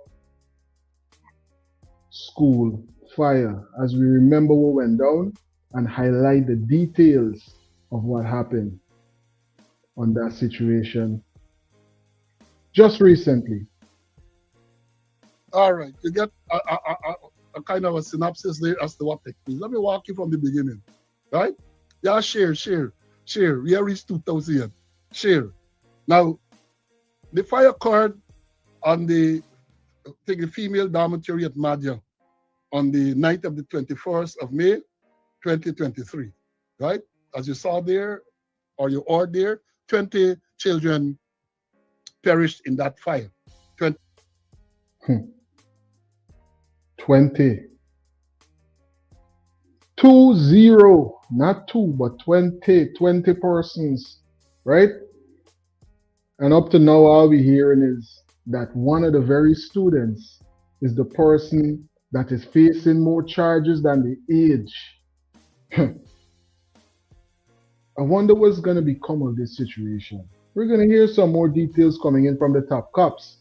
school fire, as we remember what went down and highlight the details of what happened on that situation just recently. All right, you get a kind of a synopsis there as to what takes place. Let me walk you from the beginning, right? Yeah, share. We have reached 2000. Share. Now, the fire occurred on the female dormitory at Madia on the night of the 21st of May, 2023, right? As you saw there, or you are there, 20 children perished in that fire. 20. 20, not 2, but 20 persons, right? And up to now, all we're hearing is that one of the very students is the person that is facing more charges than the age. I wonder what's going to become of this situation. We're going to hear some more details coming in from the top cops.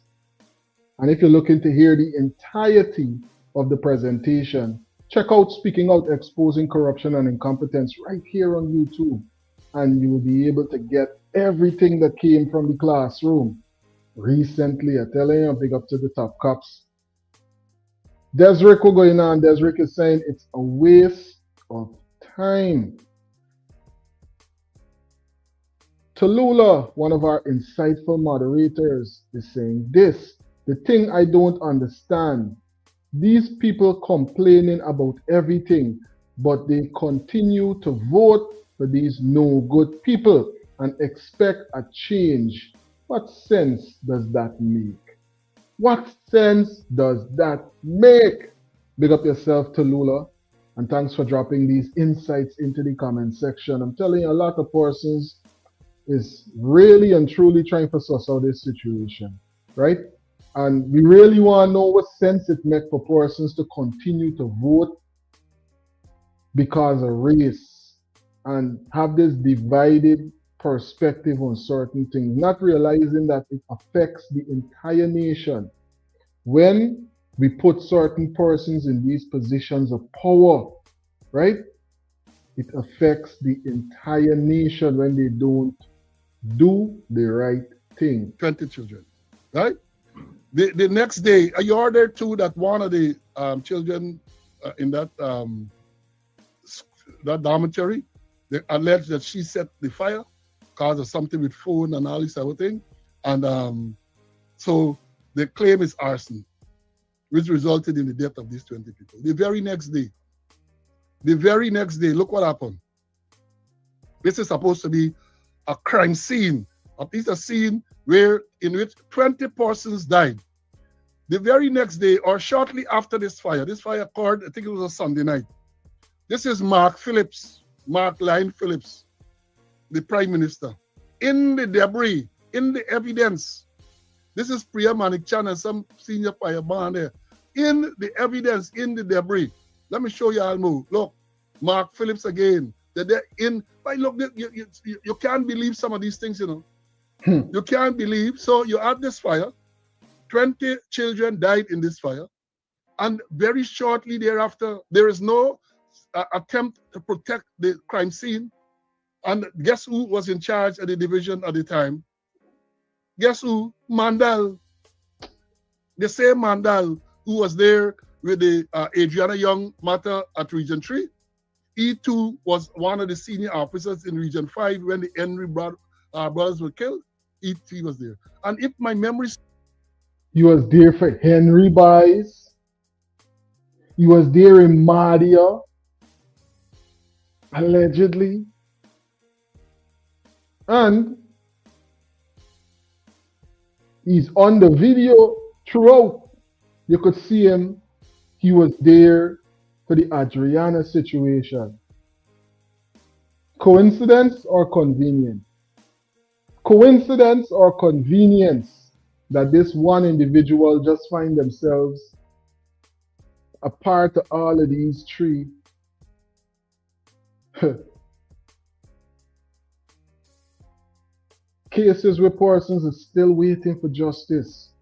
And if you're looking to hear the entirety of the presentation, check out Speaking Out, Exposing Corruption and Incompetence right here on YouTube. And you will be able to get everything that came from the classroom recently. I tell you, big up to the top cops. Desrick, what's going on? Desrick is saying it's a waste of time. Tallulah, one of our insightful moderators, is saying this: the thing I don't understand, these people complaining about everything, but they continue to vote for these no good people and expect a change. What sense does that make? What sense does that make? Big up yourself, Tallulah, and thanks for dropping these insights into the comment section. I'm telling you, a lot of persons is really and truly trying to suss out this situation, right? And we really want to know what sense it makes for persons to continue to vote because of race and have this divided perspective on certain things, not realizing that it affects the entire nation. When we put certain persons in these positions of power, right? It affects the entire nation when they don't do the right thing. 20 children, right? The next day, you are there too that one of the children in that that dormitory, they alleged that she set the fire because of something with phone and all this other thing. And so the claim is arson, which resulted in the death of these 20 people. The very next day, look what happened. This is supposed to be a crime scene. It's a scene in which 20 persons died. The very next day, or shortly after this fire occurred, I think it was a Sunday night. This is Mark Lyon Phillips, the Prime Minister. In the debris, in the evidence, this is Priya Manik-Chan and some senior fireman there. In the evidence, in the debris. Let me show you all more. Look, Mark Phillips again. They're in. Look, you can't believe some of these things, you know. You can't believe. So you have this fire. 20 children died in this fire. And very shortly thereafter, there is no attempt to protect the crime scene. And guess who was in charge at the division at the time? Guess who? Mandel. The same Mandel who was there with the Adriana Young matter at Region 3. He too was one of the senior officers in Region 5 when the Henry brothers were killed. He was there. And if my memory... He was there for Henry buys. He was there in Madia, allegedly. And he's on the video throughout. You could see him. He was there for the Adriana situation. Coincidence or convenience? Coincidence or convenience that this one individual just find themselves a part of all of these three? Cases where persons are still waiting for justice.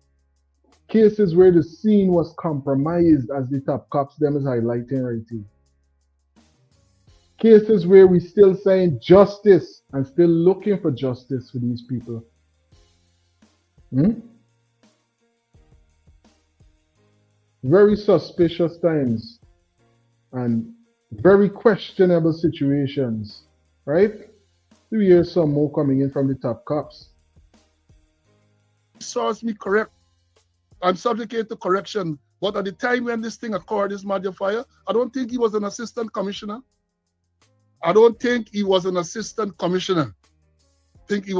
Cases where the scene was compromised, as the top cops them is highlighting right here. Cases where we still saying justice and still looking for justice for these people. Very suspicious times and very questionable situations, right? We hear some more coming in from the top cops. Source me correct. I'm subject to correction. But at the time when this thing occurred, this Madia fire, I don't think he was an assistant commissioner. I think he was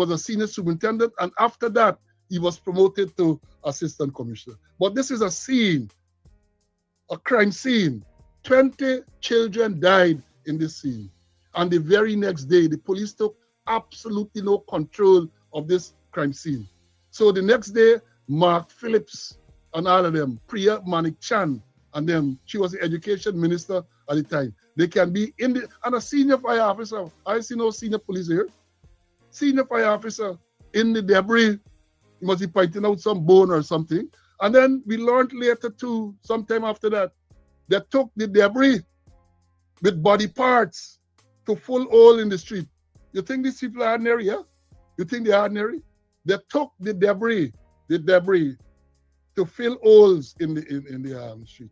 a senior superintendent. And after that, he was promoted to assistant commissioner. But this is a scene, a crime scene. 20 children died in this scene. And the very next day, the police took absolutely no control of this crime scene. So the next day, Mark Phillips and all of them, Priya Manik-Chan and them, she was the education minister at the time. They can be in the, and a senior fire officer, I see no senior police here. Senior fire officer in the debris, he must be pointing out some bone or something. And then we learned later too, sometime after that, they took the debris with body parts to full hole in the street. You think these people are ordinary, yeah? You think they're ordinary? They took the debris to fill holes in the street.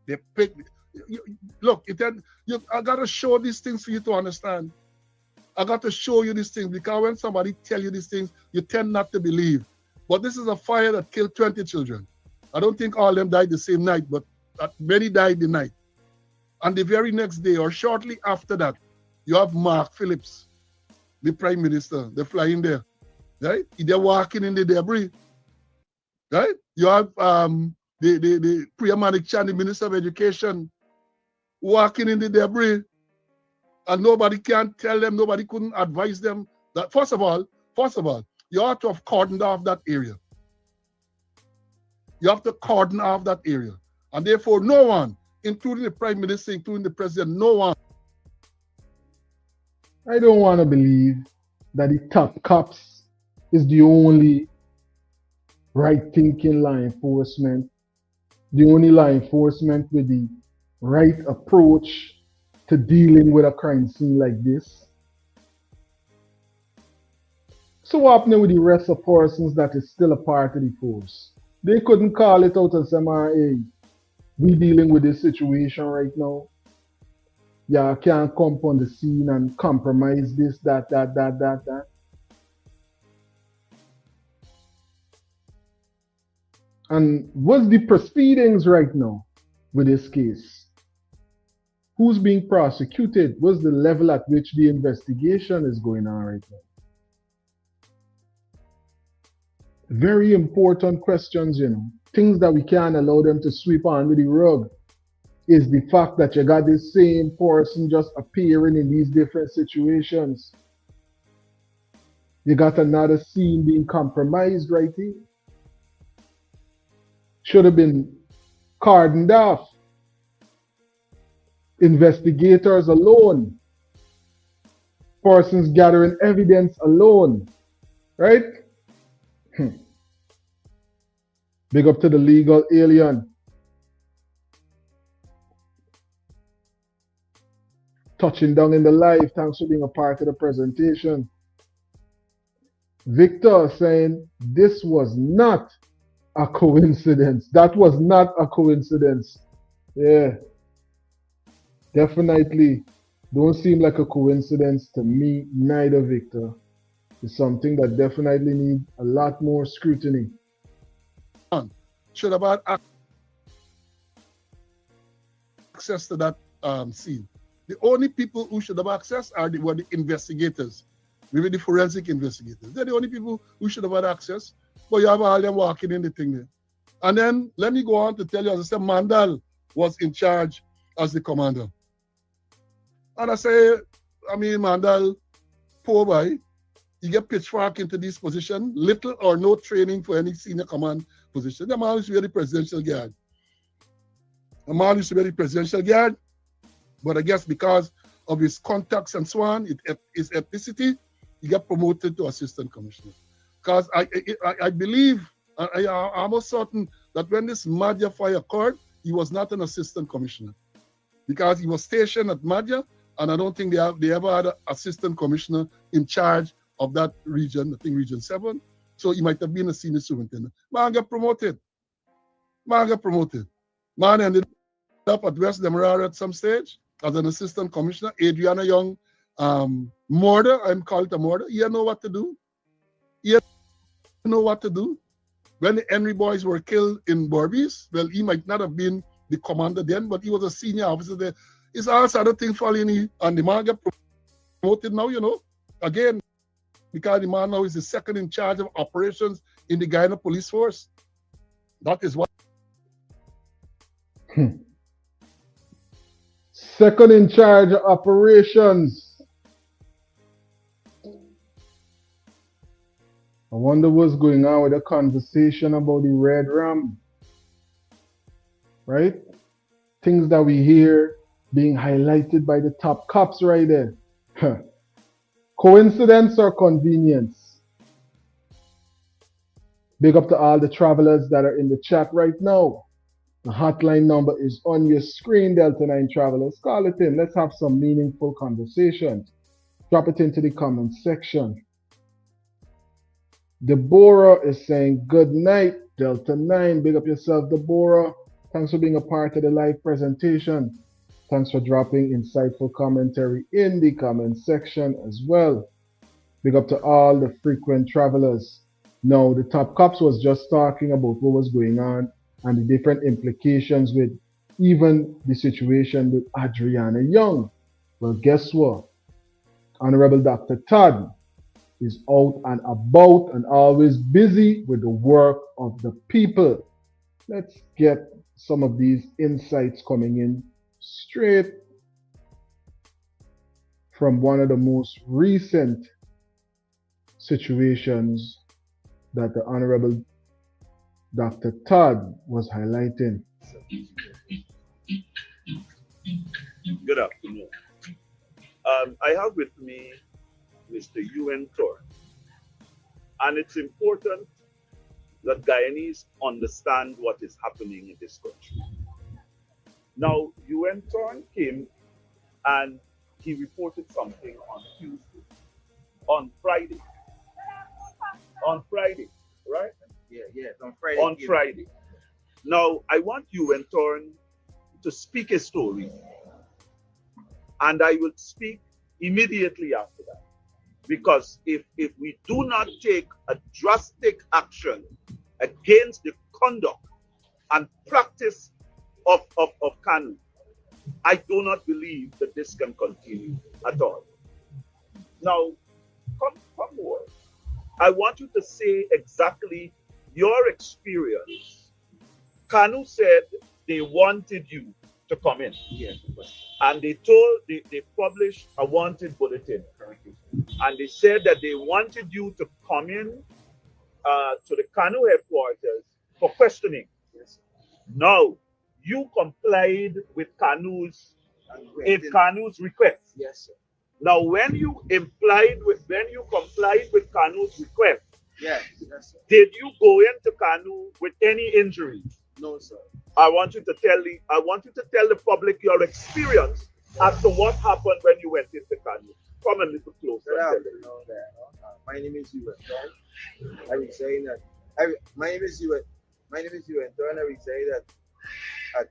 They picked. Look, I gotta show these things for you to understand. I got to show you these things because when somebody tell you these things, you tend not to believe. But this is a fire that killed 20 children. I don't think all of them died the same night, but many died the night. And the very next day or shortly after that, you have Mark Phillips, the Prime Minister. They're flying there, right? They're walking in the debris, right? You have the Priya Manik-Chan, the Minister of Education, walking in the debris, and nobody can tell them, nobody couldn't advise them that first of all, you have to have cordoned off that area. You have to cordon off that area. And therefore, no one, including the Prime Minister, including the President, no one. I don't want to believe that the top cops is the only right-thinking law enforcement, the only law enforcement with the right approach to dealing with a crime scene like this. So what happening with the rest of persons that is still a part of the force? They couldn't call it out and say, man, hey, we dealing with this situation right now. Yeah, can't come on the scene and compromise this, that. And what's the proceedings right now with this case? Who's being prosecuted? What's the level at which the investigation is going on right now? Very important questions, you know. Things that we can't allow them to sweep under the rug is the fact that you got this same person just appearing in these different situations. You got another scene being compromised right here. Should have been cordoned off. Investigators alone. Persons gathering evidence alone. Right? Big up to the legal alien. Touching down in the live. Thanks for being a part of the presentation. Victor saying this was not a coincidence. That was not a coincidence. Yeah. Definitely don't seem like a coincidence to me, neither, Victor. It's something that definitely needs a lot more scrutiny. Should have had access to that scene. The only people who should have access were the investigators, maybe the forensic investigators. They're the only people who should have had access. But you have all them walking in the thing there. And then let me go on to tell you, as I said, Mandal was in charge as the commander. And I say, Mandal, poor boy, you get pitchfork into this position, little or no training for any senior command position. The man used to be the presidential guard. But I guess because of his contacts and so on, his ethnicity, he got promoted to assistant commissioner. Because I believe, I'm almost certain that when this Madia fire occurred, he was not an assistant commissioner. Because he was stationed at Madia, and I don't think they ever had an assistant commissioner in charge of that region, I think region 7. So he might have been a senior superintendent. Man got promoted. Man ended up at West Demerara at some stage as an assistant commissioner. Adriana Young, murder, I'm called a murder. He know what to do. When the Henry boys were killed in Berbice, well, he might not have been the commander then, but he was a senior officer there. It's all sort of things falling in, and the man got promoted now, you know. Again, because the man now is the second in charge of operations in the Guyana police force. That is what. Second in charge of operations. I wonder what's going on with the conversation about the Red Ram. Right? Things that we hear being highlighted by the top cops right there. Coincidence or convenience? Big up to all the travelers that are in the chat right now. The hotline number is on your screen, Delta 9 travelers. Call it in. Let's have some meaningful conversations. Drop it into the comment section. Deborah is saying, good night, Delta 9. Big up yourself, Deborah. Thanks for being a part of the live presentation. Thanks for dropping insightful commentary in the comment section as well. Big up to all the frequent travelers. Now, the top cops was just talking about what was going on and the different implications with even the situation with Adriana Young. Well, guess what? Honorable Dr. Todd is out and about and always busy with the work of the people. Let's get some of these insights coming in straight from one of the most recent situations that the Honorable Dr. Todd was highlighting. Good afternoon. I have with me Mr. UN Thorne, and it's important that Guyanese understand what is happening in this country. Now, UN Thorne came and he reported something on Tuesday, on Friday, right? Yeah, on Friday. On Friday. Now, I want UN Thorne to speak a story, and I will speak immediately after that. Because if we do not take a drastic action against the conduct and practice of Kanu, I do not believe that this can continue at all. Now, come forward. I want you to say exactly your experience. Kanu said they wanted you to come in. Yes. And they published a wanted bulletin. And they said that they wanted you to come in to the Kanu headquarters for questioning. Yes. Now, you complied with Kanu's request. Yes, sir. Now, when you complied with Kanu's request, yes, sir. Did you go into Kanu with any injuries? No, sir. I want you to tell the public your experience as to what happened when you went into Kanu. Come a little closer. My name is UN Thorne. I will say that. My name is UN Thorne. I will say that at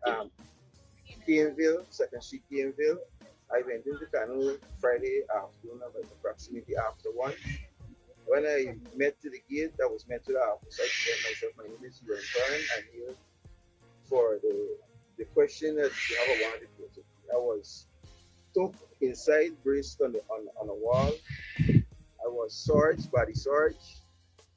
Caneville, Second Street, Caneville, I went into Kanu Friday afternoon, about approximately after 1. When I met to the gate, I was met to the office. I said myself, my name is UN Thorne. I'm here for the question that you have a wanted to. I was took inside, braced on a wall. I was searched, body searched.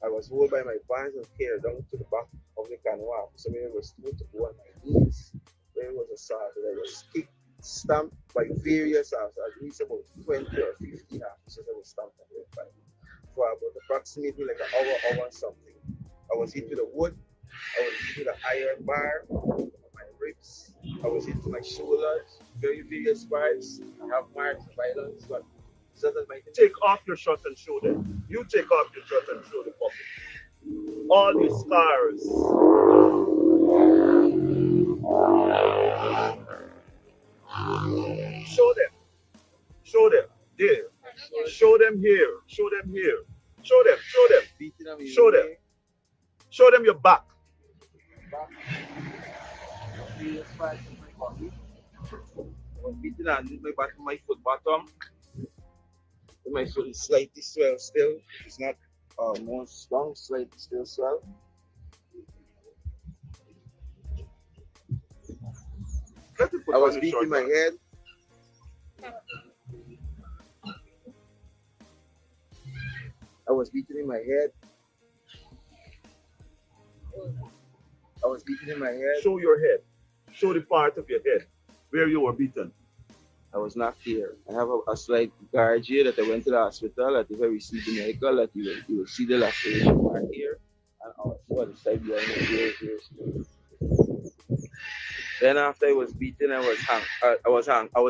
I was held by my pants and carried down to the back of the Kanu office. So I was told to go on my knees. There was assaulted. I was kicked, stamped by various officers, at least about 20 or 15 officers that were stamped on their body. For about approximately like an hour and something. I was hit with a wood. I was hit with an iron bar on my ribs. I was hit to my shoulders, various parts. I have marks of violence, but take off your shirt and show them. You take off your shirt and show the public. All your scars. Show them. Show them. There. Show them here. Show them here. Show them. Show them. Show them. Show them your back. I was beaten on my back, my foot bottom. My foot is slightly swelled still. It's not more strong, slightly still swelled. I was beating my head. I was beaten in my head. I was beaten in my head. Show your head. Show the part of your head where you were beaten. I was knocked here. I have a slight guard here that I went to the hospital. That if I received the medical, that you will see the laceration part here. And also the side behind the here. Then after I was beaten, I was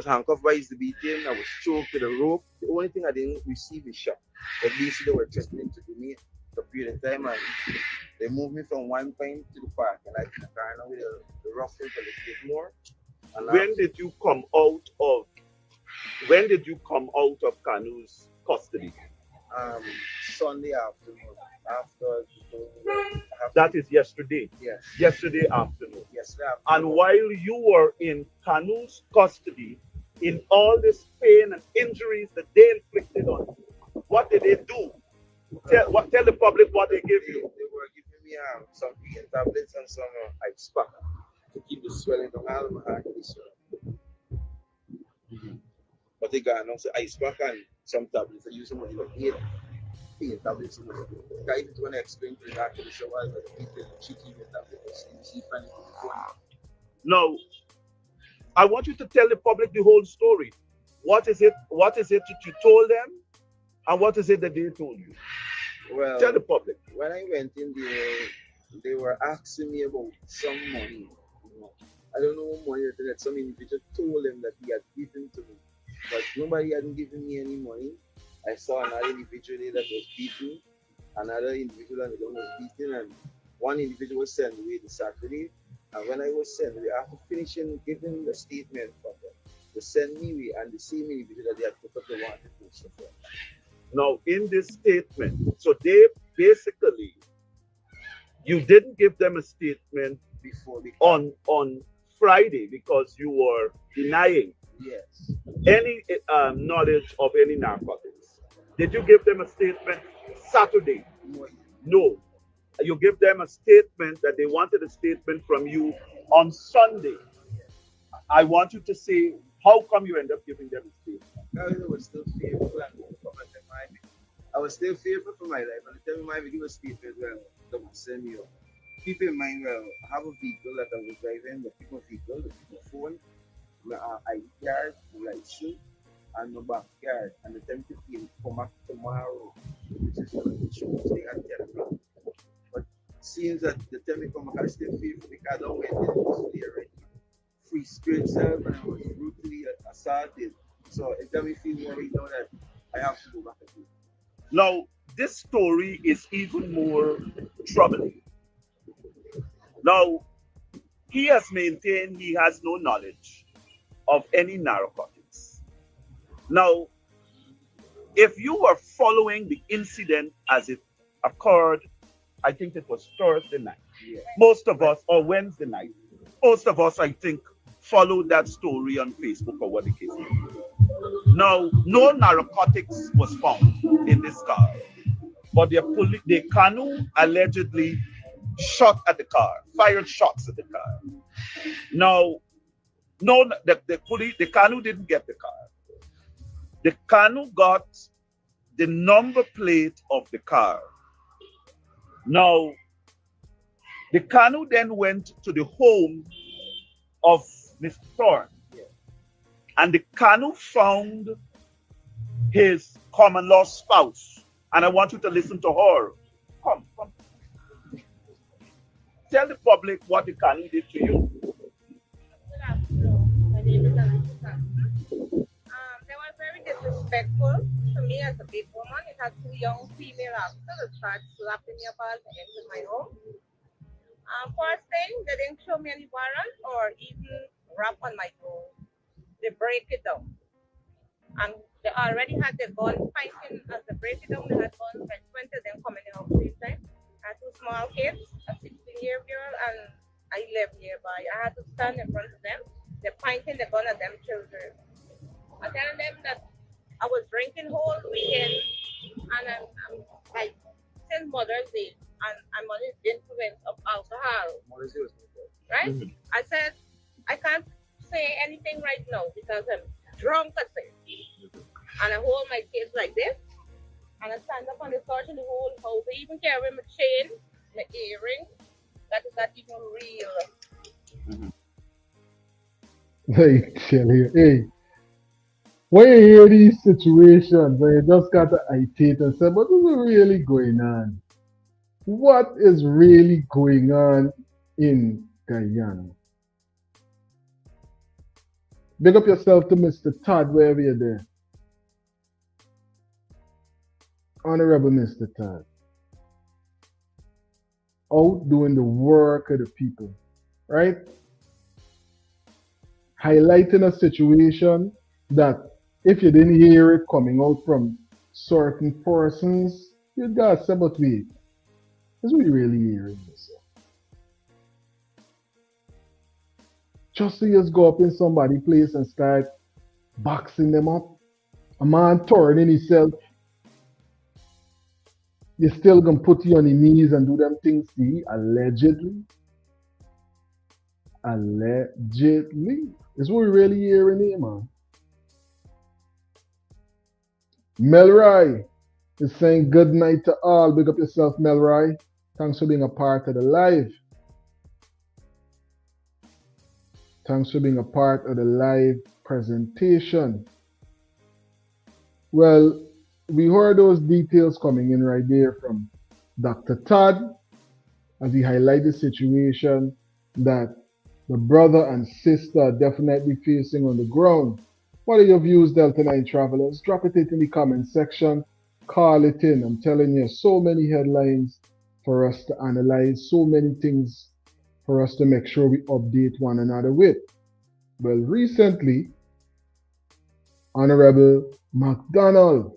handcuffed by the beating. I was choked with a rope. The only thing I didn't receive is shot. At least they were threatening to do me for a period of time, and they moved me from one point to the park, and I can carry on with the rough for a little bit more. And when did you come out of Kanu's custody? Sunday afternoon. After that is yesterday. Yes. Yesterday afternoon. Yesterday afternoon. And while you were in Kanu's custody, in all this pain and injuries that they inflicted on you, what did they do? Tell the public what they gave you. They were giving me some pain tablets and some ice pack to keep the swelling down out of my heart. But they got also ice pack and some tablets. I use them when I eat pain tablets. I even want to explain to the doctor the show that she gave me tablets. She found it. No, I want you to tell the public the whole story. What is it that you told them, and what is it that they told you? Well, Tell the public. when I went in there, they were asking me about some money. I don't know what money that some individual told them that he had given to me, but nobody hadn't given me any money. I saw another individual there that was beaten, another individual that was beaten, and one individual was sent away this Saturday. And when I was sent away, after finishing giving the statement for them, they sent me away, and the same individual that they had put up the wanted poster for. Now, in this statement, so they basically, you didn't give them a statement before on Friday because you were denying any knowledge of any narcotics. Did you give them a statement Saturday? No. You give them a statement that they wanted a statement from you on Sunday. I want you to say how come you end up giving them a statement. I was still fearful I was still fearful for my life, and the time I give a statement, well, they would send me up. Keep in mind, well, I have a vehicle that I was driving, the people vehicle, the people phone, my ID card, my license, and my backyard, and the time to come back tomorrow, which is Tuesday at 10 o'clock. But it seems that the time I come back, I still fearful because I don't went in this day already. Free spirit self, and I was brutally assaulted. So it got me feel worried now that I have to go back again. Now, this story is even more troubling. Now, he has maintained he has no knowledge of any narcotics. Now, if you were following the incident as it occurred, I think it was Thursday night. Most of us, or Wednesday night, most of us, I think, followed that story on Facebook or what the case may be. Now, no narcotics was found in this car, but the canoe allegedly shot at the car, fired shots at the car. Now, no, the canoe didn't get the car. The canoe got the number plate of the car. Now, the canoe then went to the home of Mr. Thorne. And the canoe found his common law spouse. And I want you to listen to her. Come. Tell the public what the canoe did to you. Good afternoon. My name is Alisa. They were very disrespectful to me as a big woman. It had two young female officers that started slapping me about to enter my home. First thing, they didn't show me any warrant or even rap on my door. They break it down. And they already had the gun fighting as they break it down. They had guns, like 20 of them coming in at the same time. I had two small kids, a 16-year girl and a 11-year boy. I had to stand in front of them. They're pointing the gun at them children. I'm telling them that I was drinking whole weekend and I'm like, since Mother's Day, and I'm under the influence of alcohol. Right? Mm-hmm. I said, I can't say anything right now because I'm drunk as it. And I hold my kids like this, and I stand up on the couch in the whole house. I even carry my chain, my earring. That is not even real. Hey, hey, when you hear these situations, when you just got to irritate and say, what is really going on? What is really going on in Guyana? Big up yourself to Mr. Todd, wherever you're there. Honorable Mr. Todd. Out doing the work of the people, right? Highlighting a situation that if you didn't hear it coming out from certain persons, you'd gotta say, but wait, is we really hearing this? Just so you just go up in somebody's place and start boxing them up. A man turning himself. You still gonna put you on your knees and do them things to you, allegedly. Allegedly. Is what we really hearing here, man. Melroy is saying good night to all. Big up yourself, Melroy. Thanks for being a part of the live. Thanks for being a part of the live presentation. Well, we heard those details coming in right there from Dr. Todd as he highlighted the situation that the brother and sister are definitely facing on the ground. What are your views, Delta 9 travelers? Drop it in the comment section. Call it in. I'm telling you, so many headlines for us to analyze, so many things for us to make sure we update one another with. Well, recently, Honorable McDonald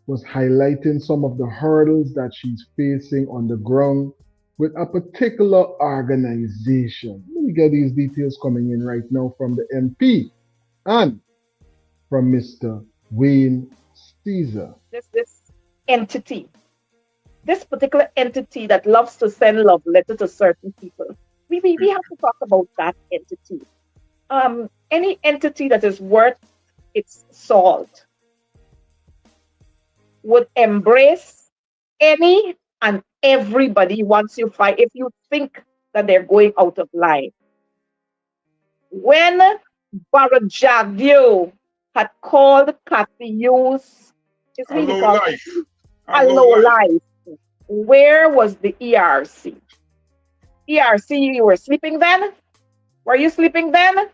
was highlighting some of the hurdles that she's facing on the ground with a particular organization. Let me get these details coming in right now from the MP and from Mr. Wayne Caesar. This entity, this particular entity that loves to send love letters to certain people. We have to talk about that entity. Any entity that is worth its salt would embrace any and everybody once you fight if you think that they're going out of line. When Barajagio had called Kathy Hughes a low life, where was the ERC? ERC, you were sleeping then? Were you sleeping then?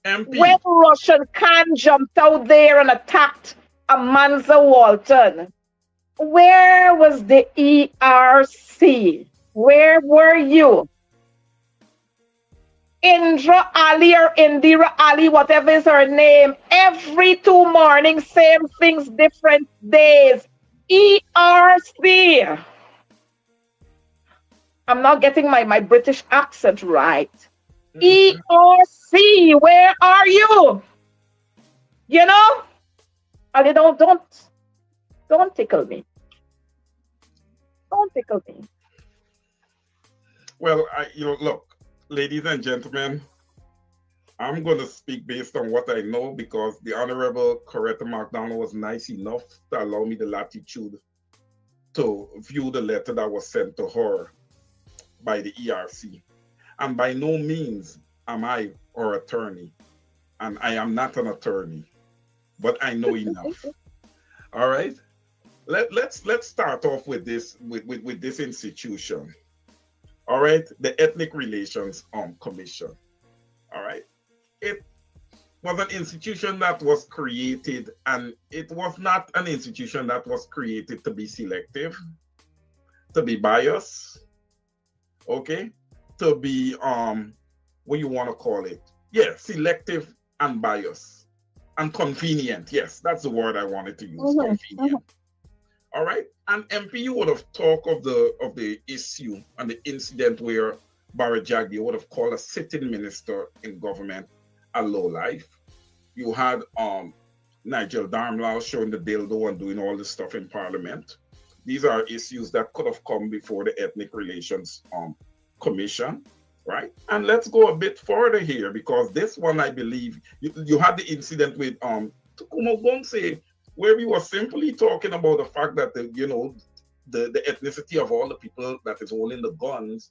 MP. When Russian Khan jumped out there and attacked Amanza Walton, where was the ERC? Where were you? Indra Ali or Indira Ali, whatever is her name, every 2 mornings, same things, different days. ERC. I'm not getting my British accent right. ERC, where are you? You know? Ali, don't tickle me. Don't tickle me. Well, look, ladies and gentlemen, I'm going to speak based on what I know because the Honorable Coretta McDonald was nice enough to allow me the latitude to view the letter that was sent to her by the ERC. And by no means am I her attorney. And I am not an attorney, but I know enough. All right? Let's start off with this with this institution. All right, the Ethnic Relations Commission. All right, it was an institution that was created, and it was not an institution that was created to be selective, to be biased, okay, to be what you want to call it? Yeah, selective and biased and convenient. Yes, that's the word I wanted to use. Convenient. All right, and MP, you would have talked of the issue and the incident where Barajagli would have called a sitting minister in government a lowlife. You had Nigel Darmlao showing the dildo and doing all this stuff in Parliament. These are issues that could have come before the Ethnic Relations Commission, right? And let's go a bit further here because this one, I believe, you had the incident with Tukumo Bonse, where we were simply talking about the fact that the ethnicity of all the people that is holding the guns,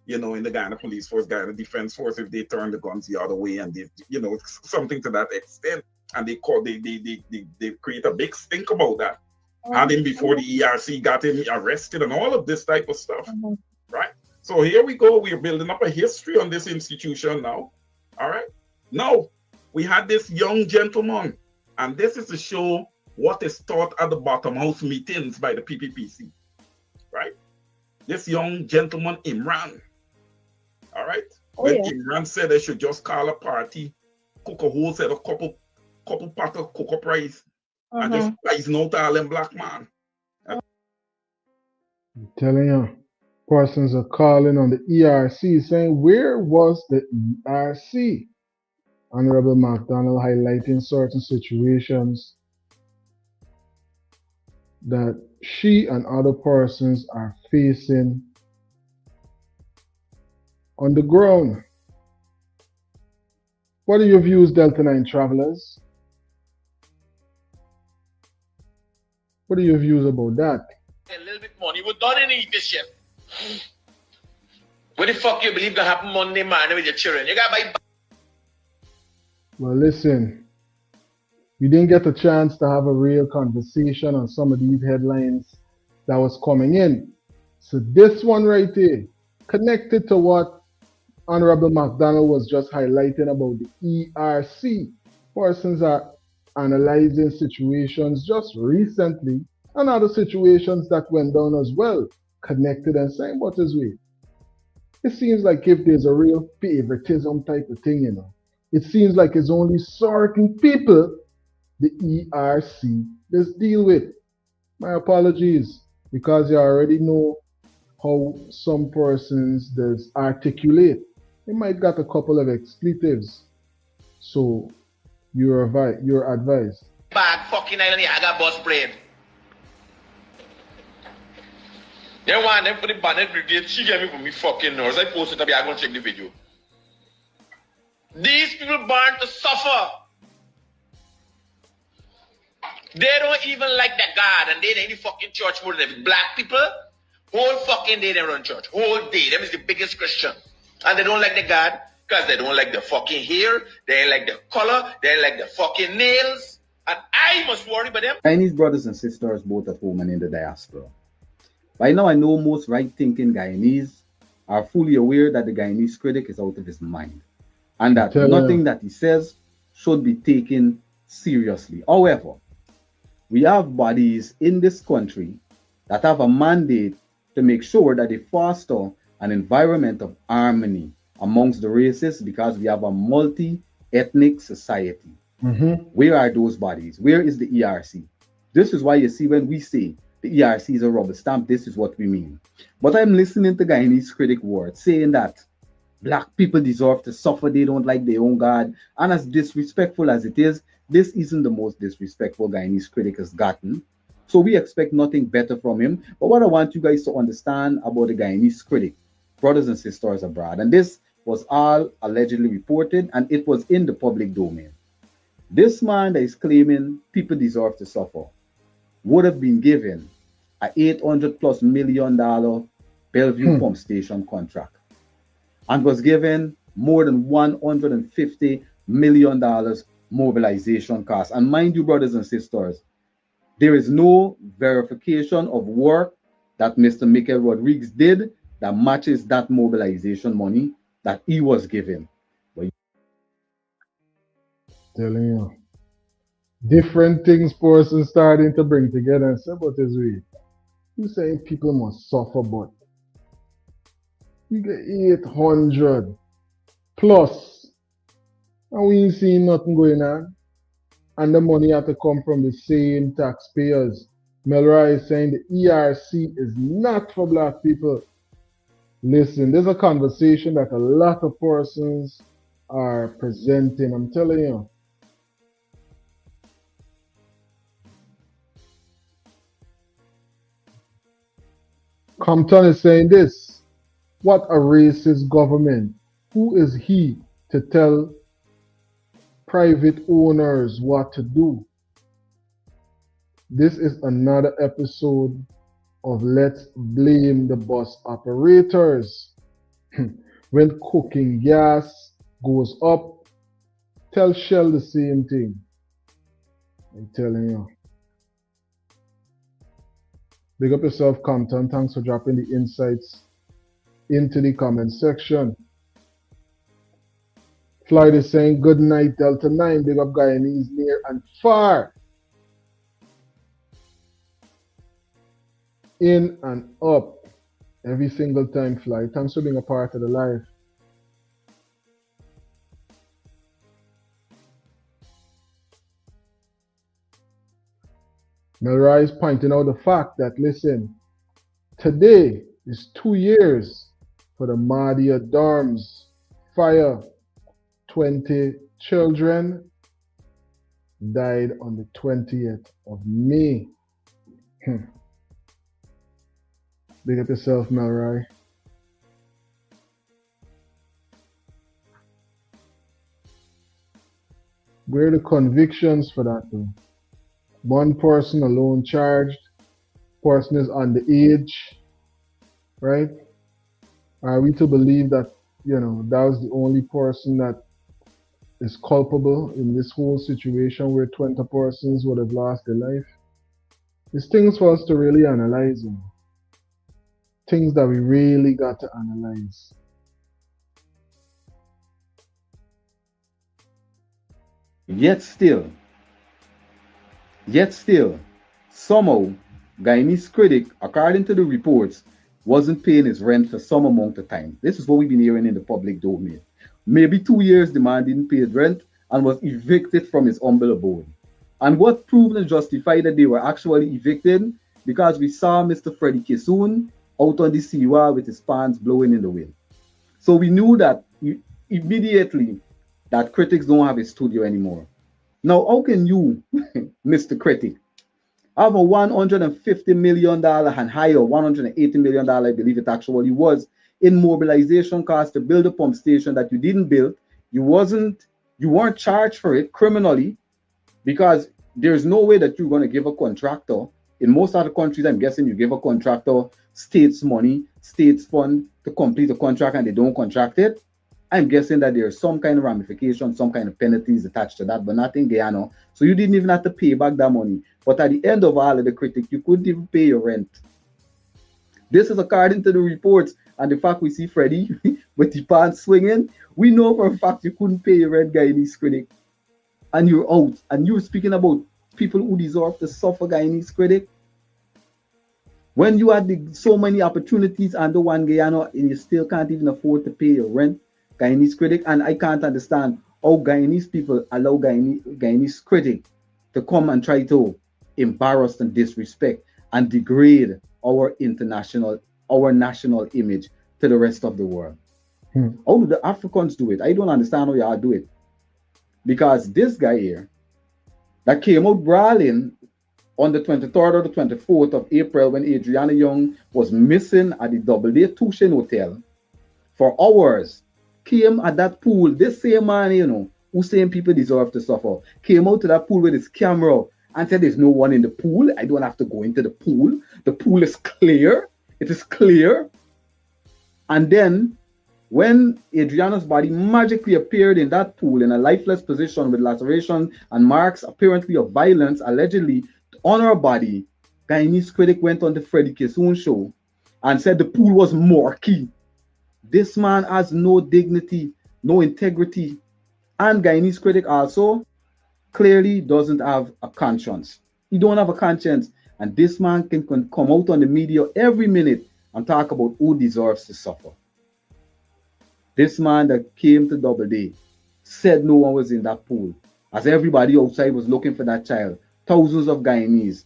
in the Guyana Police Force, Guyana Defense Force, if they turn the guns the other way and they, something to that extent, and they create a big stink about that. Had him before the ERC got him arrested and all of this type of stuff, right? So here we go. We're building up a history on this institution now. All right. Now we had this young gentleman, and this is to show what is taught at the bottom house meetings by the PPPC, right? This young gentleman, Imran, all right? Imran said they should just call a party, cook a whole set of couple pot of cocoa price, and just poison out all them black man. I'm telling you, persons are calling on the ERC saying, where was the ERC? Honorable McDonald highlighting certain situations that she and other persons are facing on the ground. What are your views, Delta 9 travelers? What are your views about that? A little bit money. We don't need this shit. What the fuck you believe gonna happen Monday morning with your children? You gotta buy. Well, listen, We didn't get a chance to have a real conversation on some of these headlines that was coming in. So this one right here, connected to what Honorable McDonald was just highlighting about the ERC. Persons are analyzing situations just recently and other situations that went down as well, connected and saying, what is we? It seems like if there's a real favoritism type of thing, it seems like it's only certain people the ERC does deal with. My apologies, because you already know how some persons does articulate. They might got a couple of expletives. So you're advised. Bag fucking island, I got bus brain. They want them for the Banner Brigade. She gave me for me fucking nurse. I posted up here. I'm going to check the video. These people born to suffer. They don't even like the God, and they in the fucking church more than every black people. Whole fucking day they run church. Whole day. Them is the biggest Christian. And they don't like the God because they don't like the fucking hair. They like the color. They like the fucking nails. And I must worry about them. Guyanese brothers and sisters both at home and in the diaspora. By now, I know most right-thinking Guyanese are fully aware that the Guyanese critic is out of his mind and that nothing that he says should be taken seriously. However, we have bodies in this country that have a mandate to make sure that they foster an environment of harmony amongst the races because we have a multi-ethnic society. Where are those bodies? Where is the ERC? This is why you see when we say the ERC is a rubber stamp, this is what we mean. But I'm listening to Guyanese critic words saying that black people deserve to suffer, they don't like their own God. And as disrespectful as it is, this isn't the most disrespectful Guyanese critic has gotten. So we expect nothing better from him. But what I want you guys to understand about the Guyanese critic, brothers and sisters abroad, and this was all allegedly reported and it was in the public domain. This man that is claiming people deserve to suffer would have been given a $800+ million Bellevue pump station contract and was given more than $150 million mobilization cost. And mind you, brothers and sisters, there is no verification of work that Mr. Mikel Rodriguez did that matches that mobilization money that he was given. But telling you, different things persons starting to bring together and say, what is we? You saying people must suffer, but you get 800 plus, and we ain't seeing nothing going on. And the money have to come from the same taxpayers. Melroy is saying the ERC is not for black people. Listen, there's a conversation that a lot of persons are presenting. I'm telling you. Compton is saying this. What a racist government. Who is he to tell private owners what to do? This is another episode of Let's Blame the Bus Operators. When cooking gas goes up, tell Shell the same thing. I'm telling you. Big up yourself, Compton. Thanks for dropping the insights into the comment section. Floyd is saying, good night, Delta 9. Big up Guyanese near and far. In and up. Every single time, Floyd. Thanks for being a part of the live. Melroy is pointing out the fact that, listen, today is 2 years for the Madia dorms fire. 20 children died on the 20th of May. Big up yourself, Melroy. Where are the convictions for that though? One person alone charged, person is underage, right? Are we to believe that, that was the only person that is culpable in this whole situation where 20 persons would have lost their life? It's things for us to really analyze. Things that we really got to analyze. Yet still, somehow, Guyanese critic, according to the reports, wasn't paying his rent for some amount of time. This is what we've been hearing in the public domain. Maybe 2 years the man didn't pay his rent and was evicted from his humble abode. And what proved and justified that they were actually evicted? Because we saw Mr. Freddie Kissoon out on the seawall with his pants blowing in the wind. So we knew that immediately that critics don't have a studio anymore. Now, how can you, Mr. Critic, have a $150 million and higher, $180 million, I believe it actually was, in mobilization costs to build a pump station that you didn't build? You weren't charged for it criminally, because there's no way that you're going to give a contractor. In most other countries, I'm guessing you give a contractor states money, states fund to complete a contract, and they don't contract it. I'm guessing that there's some kind of ramification, some kind of penalties attached to that, but not in Guyana. So you didn't even have to pay back that money. But at the end of all of the critic, you couldn't even pay your rent. This is according to the reports, and the fact we see Freddie with the pants swinging, we know for a fact you couldn't pay your rent, Guyanese critic. And you're out. And you're speaking about people who deserve to suffer, Guyanese critic. When you had so many opportunities under one Guyana and you still can't even afford to pay your rent, Guyanese critic. And I can't understand how Guyanese people allow Guyanese critic to come and try to embarrass and disrespect and degrade our national image to the rest of the world. How do the Africans do it? I don't understand how y'all do it. Because this guy here that came out brawling on the 23rd or the 24th of April when Adriana Young was missing at the Doubleday Tushin Hotel for hours, came at that pool, this same man, who saying people deserve to suffer, came out to that pool with his camera and said there's no one in the pool. I don't have to go into the pool. The pool is clear. It is clear. And then when Adriana's body magically appeared in that pool in a lifeless position with laceration and marks apparently of violence, allegedly, on her body, Guyanese critic went on the Freddie Kissoon show and said the pool was murky. This man has no dignity, no integrity. And Guyanese critic also clearly doesn't have a conscience. He don't have a conscience. And this man can come out on the media every minute and talk about who deserves to suffer. This man that came to Doubleday said no one was in that pool, as everybody outside was looking for that child, thousands of Guyanese.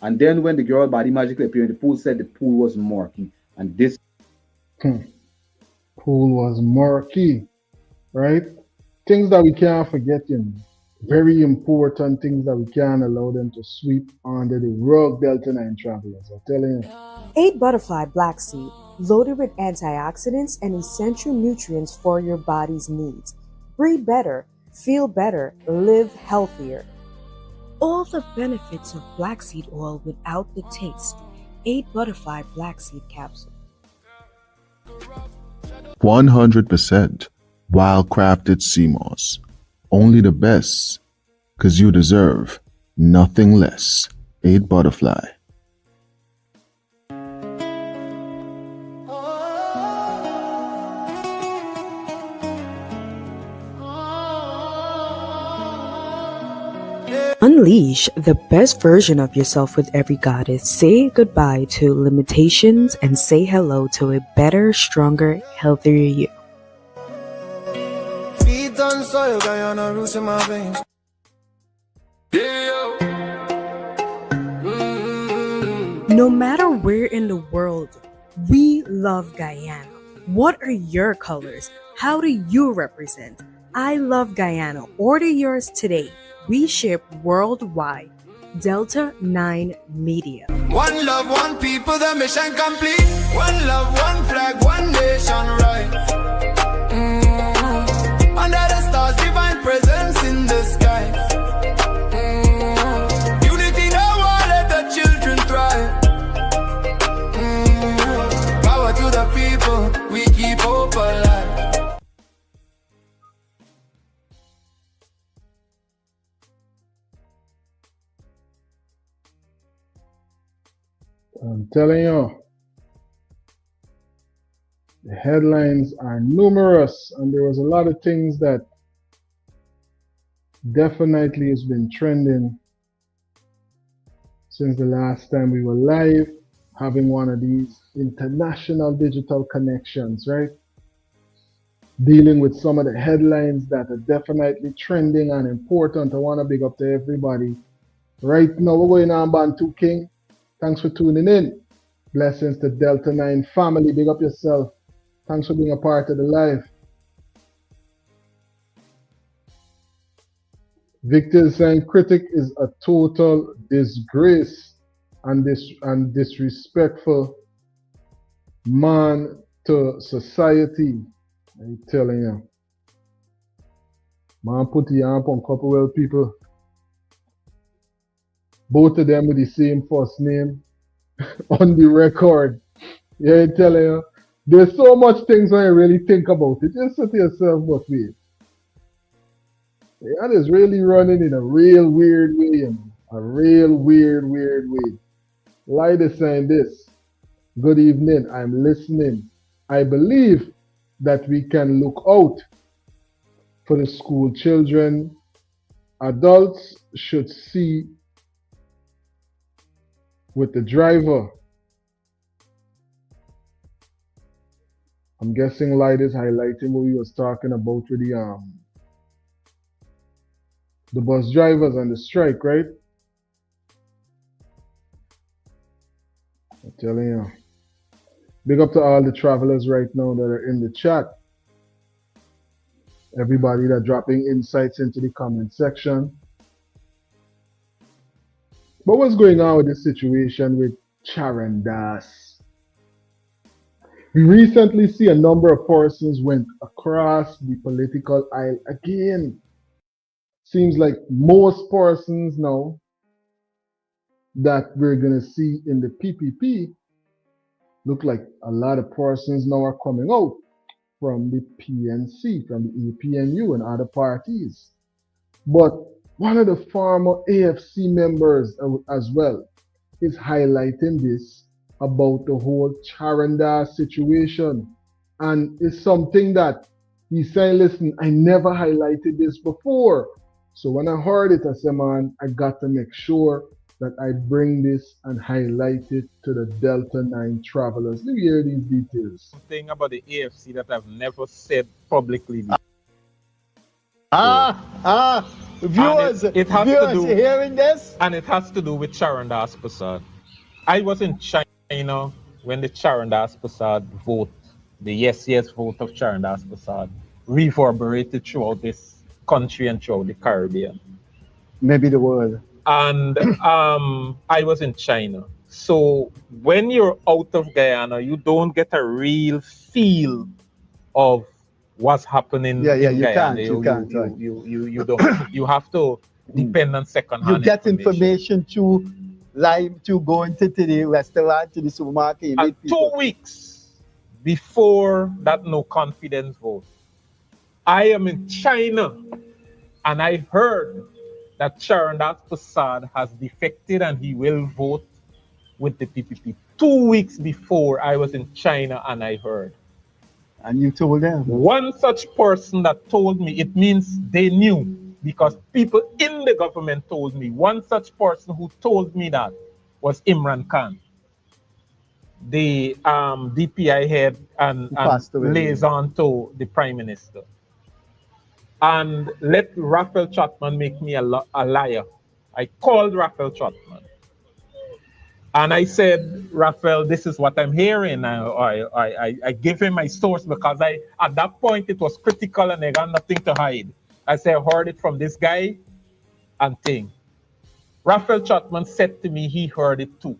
And then when the girl body magically appeared in the pool, said the pool was murky. And this pool was murky, right? Things that we can't forget, very important things that we can't allow them to sweep under the rug, Delta 9 travelers. I'm telling you. 8 Butterfly Black Seed, loaded with antioxidants and essential nutrients for your body's needs. Breathe better, feel better, live healthier. All the benefits of black seed oil without the taste. 8 Butterfly Black Seed Capsule. 100% wild-crafted sea moss. Only the best, 'cause you deserve nothing less. 8 Butterfly. Unleash the best version of yourself with every goddess. Say goodbye to limitations and say hello to a better, stronger, healthier you. Feet on soil, Guyana roots in my veins. No matter where in the world, we love Guyana. What are your colors? How do you represent? I love Guyana. Order yours today. We ship worldwide. Delta 9 Media. One love, one people, the mission complete. One love, one flag, one nation, right? Under the stars, divine presence in the sky. Unity, no war, let the children thrive. Power to the people, we keep hope alive. telling you, the headlines are numerous, and there was a lot of things that definitely has been trending since the last time we were live, having one of these international digital connections, right? Dealing with some of the headlines that are definitely trending and important. I want to big up to everybody. Right now, we're going on Bantu King. Thanks for tuning in. Blessings to Delta 9 family. Big up yourself. Thanks for being a part of the live. Victor is saying critic is a total disgrace and disrespectful man to society. I'm telling you. Man put the arm on couple well people. Both of them with the same first name on the record. Yeah, I'm telling you. There's so much things when you really think about it. Just sit to yourself, but wait. That is really running in a real weird way, you know. A real weird way. Light is saying this. Good evening, I'm listening. I believe that we can look out for the school children. Adults should see with the driver. I'm guessing Light is highlighting what we was talking about with the bus drivers and the strike, right? I'm telling you. Big up to all the travelers right now that are in the chat. Everybody that dropping insights into the comment section. But what's going on with this situation with Charan Das? We recently see a number of persons went across the political aisle again. Seems like most persons now that we're going to see in the PPP look like a lot of persons now are coming out from the PNC, from the APNU and other parties. But one of the former AFC members as well is highlighting this about the whole Charan Das situation. And it's something that he's saying, listen, I never highlighted this before. So when I heard it, I said, man, I got to make sure that I bring this and highlight it to the Delta 9 travelers. Let me hear these details. Something about the AFC that I've never said publicly. Viewers, viewers, you hearing this? And it has to do with Charan Das Prasad. I was in China when the Charan Das Prasad vote, the yes vote of Charan Das Prasad, reverberated throughout this country and throughout the Caribbean. Maybe the world. And I was in China. So when you're out of Guyana, you don't get a real feel of what's happening in Guyana. You don't. You have to depend on second-hand. You get information to live, to go into the restaurant, to the supermarket. And 2 weeks before that no confidence vote, I am in China, and I heard that Charan Das Prasad has defected and he will vote with the PPP. 2 weeks before I was in China and I heard. And you told them? One such person that told me, it means they knew, because people in the government told me. One such person who told me that was Imran Khan, the DPI head and liaison to the Prime Minister. And let Raphael Chapman make me a liar. I called Raphael Chapman. And I said, Raphael, this is what I'm hearing. I gave him my source because at that point it was critical and I got nothing to hide. I said, I heard it from this guy and thing. Raphael Chapman said to me he heard it too.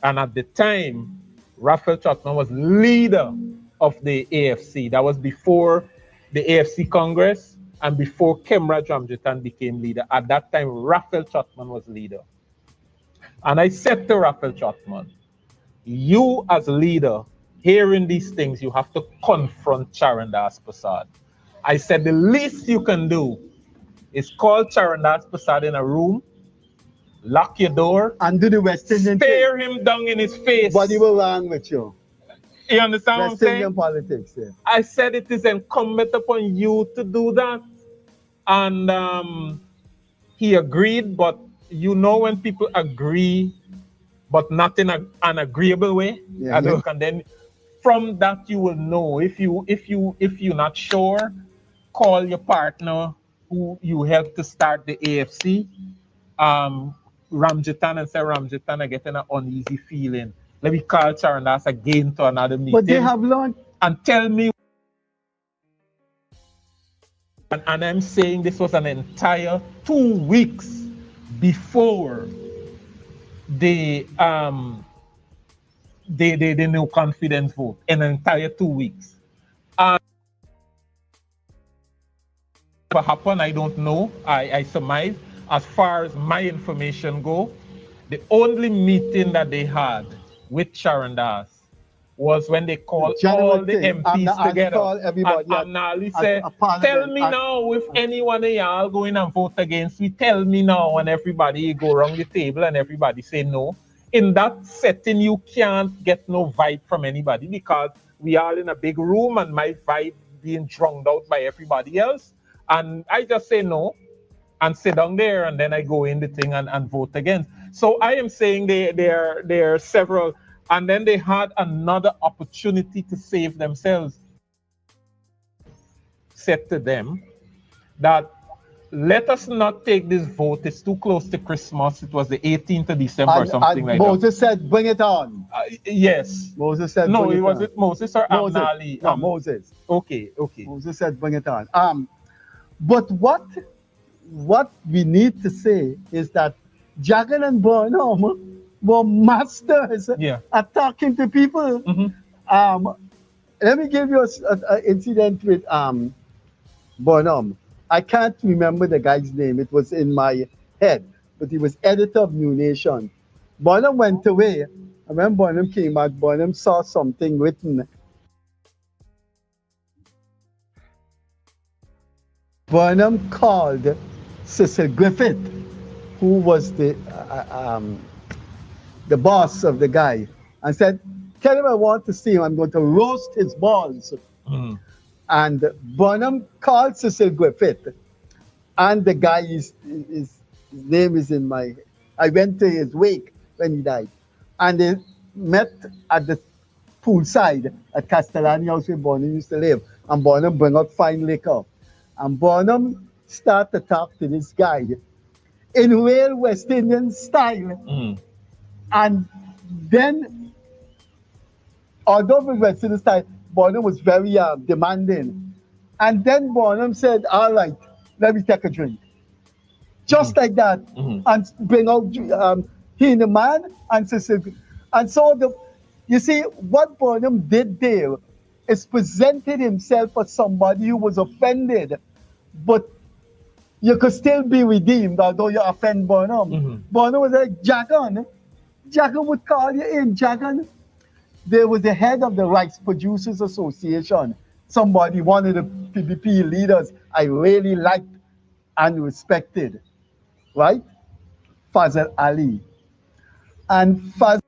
And at the time, Raphael Chapman was leader of the AFC. That was before the AFC Congress and before Kemra Jamjitan became leader. At that time, Raphael Chapman was leader. And I said to Raphael Chapman, you as leader, hearing these things, you have to confront Charan Das Prasad. I said, the least you can do is call Charan Das Prasad in a room lock your door, and do the West Indian stare him down in his face. What was wrong with you? You understand what I'm West Indian saying? politics, yeah. I said it is incumbent upon you to do that. And he agreed, but you know when people agree, but not in an agreeable way. Yeah, And then from that you will know. If you're not sure, call your partner who you helped to start the AFC, Ramjitan, and say, Ramjitan, I get an uneasy feeling. Let me call Charandas again to another meeting. But they have learned. And tell me. And I'm saying this was an entire 2 weeks before the no confidence vote. An entire 2 weeks. What happened, I don't know. I surmise. As far as my information go, the only meeting that they had with Charandas was when they called all the MPs together. And Ali said, tell me now if anyone of y'all going and vote against me, tell me now. And everybody go around the table and everybody say no. In that setting, you can't get no vibe from anybody because we all in a big room and my vibe being drowned out by everybody else. And I just say no and sit down there, and then I go in the thing and vote against. So I am saying there are several, and then they had another opportunity to save themselves. Said to them that let us not take this vote. It's too close to Christmas. It was the 18th of December or something like that. Moses said, bring it on. Yes. Moses said, no, bring it was on. it Moses or Moses. Amnali? No, Moses. Okay. Moses said, bring it on. But what we need to say is that Jagan and Burnham were masters at talking to people. Let me give you an incident with Burnham. I can't remember the guy's name. It was in my head, but he was editor of New Nation. Burnham went away, and when Burnham came back, Burnham saw something written. Burnham called Cecil Griffith, who was the boss of the guy, and said, tell him I want to see him. I'm going to roast his balls. And Burnham called Cecil Griffith, and the guy, his name is in my, I went to his wake when he died. And they met at the poolside at Castellani House where Burnham used to live. And Burnham bring out fine liquor. And Burnham started to talk to this guy in real West Indian style. And then, although with West Indian style, Burnham was very demanding. And then Burnham said, all right, let me take a drink. Just like that. And bring out he and the man and Cecil. And so, you see, what Burnham did there is presented himself as somebody who was offended, but you could still be redeemed, although you offend Burnham. Burnham was like, Jagan would call you in. Jagan, there was the head of the Rice Producers Association, one of the PDP leaders I really liked and respected, right? Fazal Ali. And Fazal,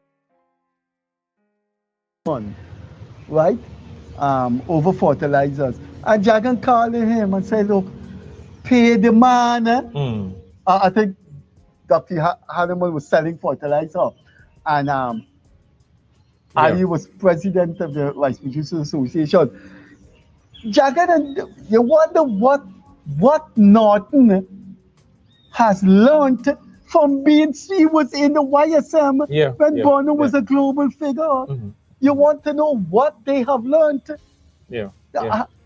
right? Over fertilizers. And Jagan called him and said, look, pay the man. I think Dr. Hannibal was selling fertilizer. And Ali was president of the Rice Producers Association. Jagan, and you wonder what Norton has learned from being, he was in the YSM when Burnham was a global figure. You want to know what they have learned?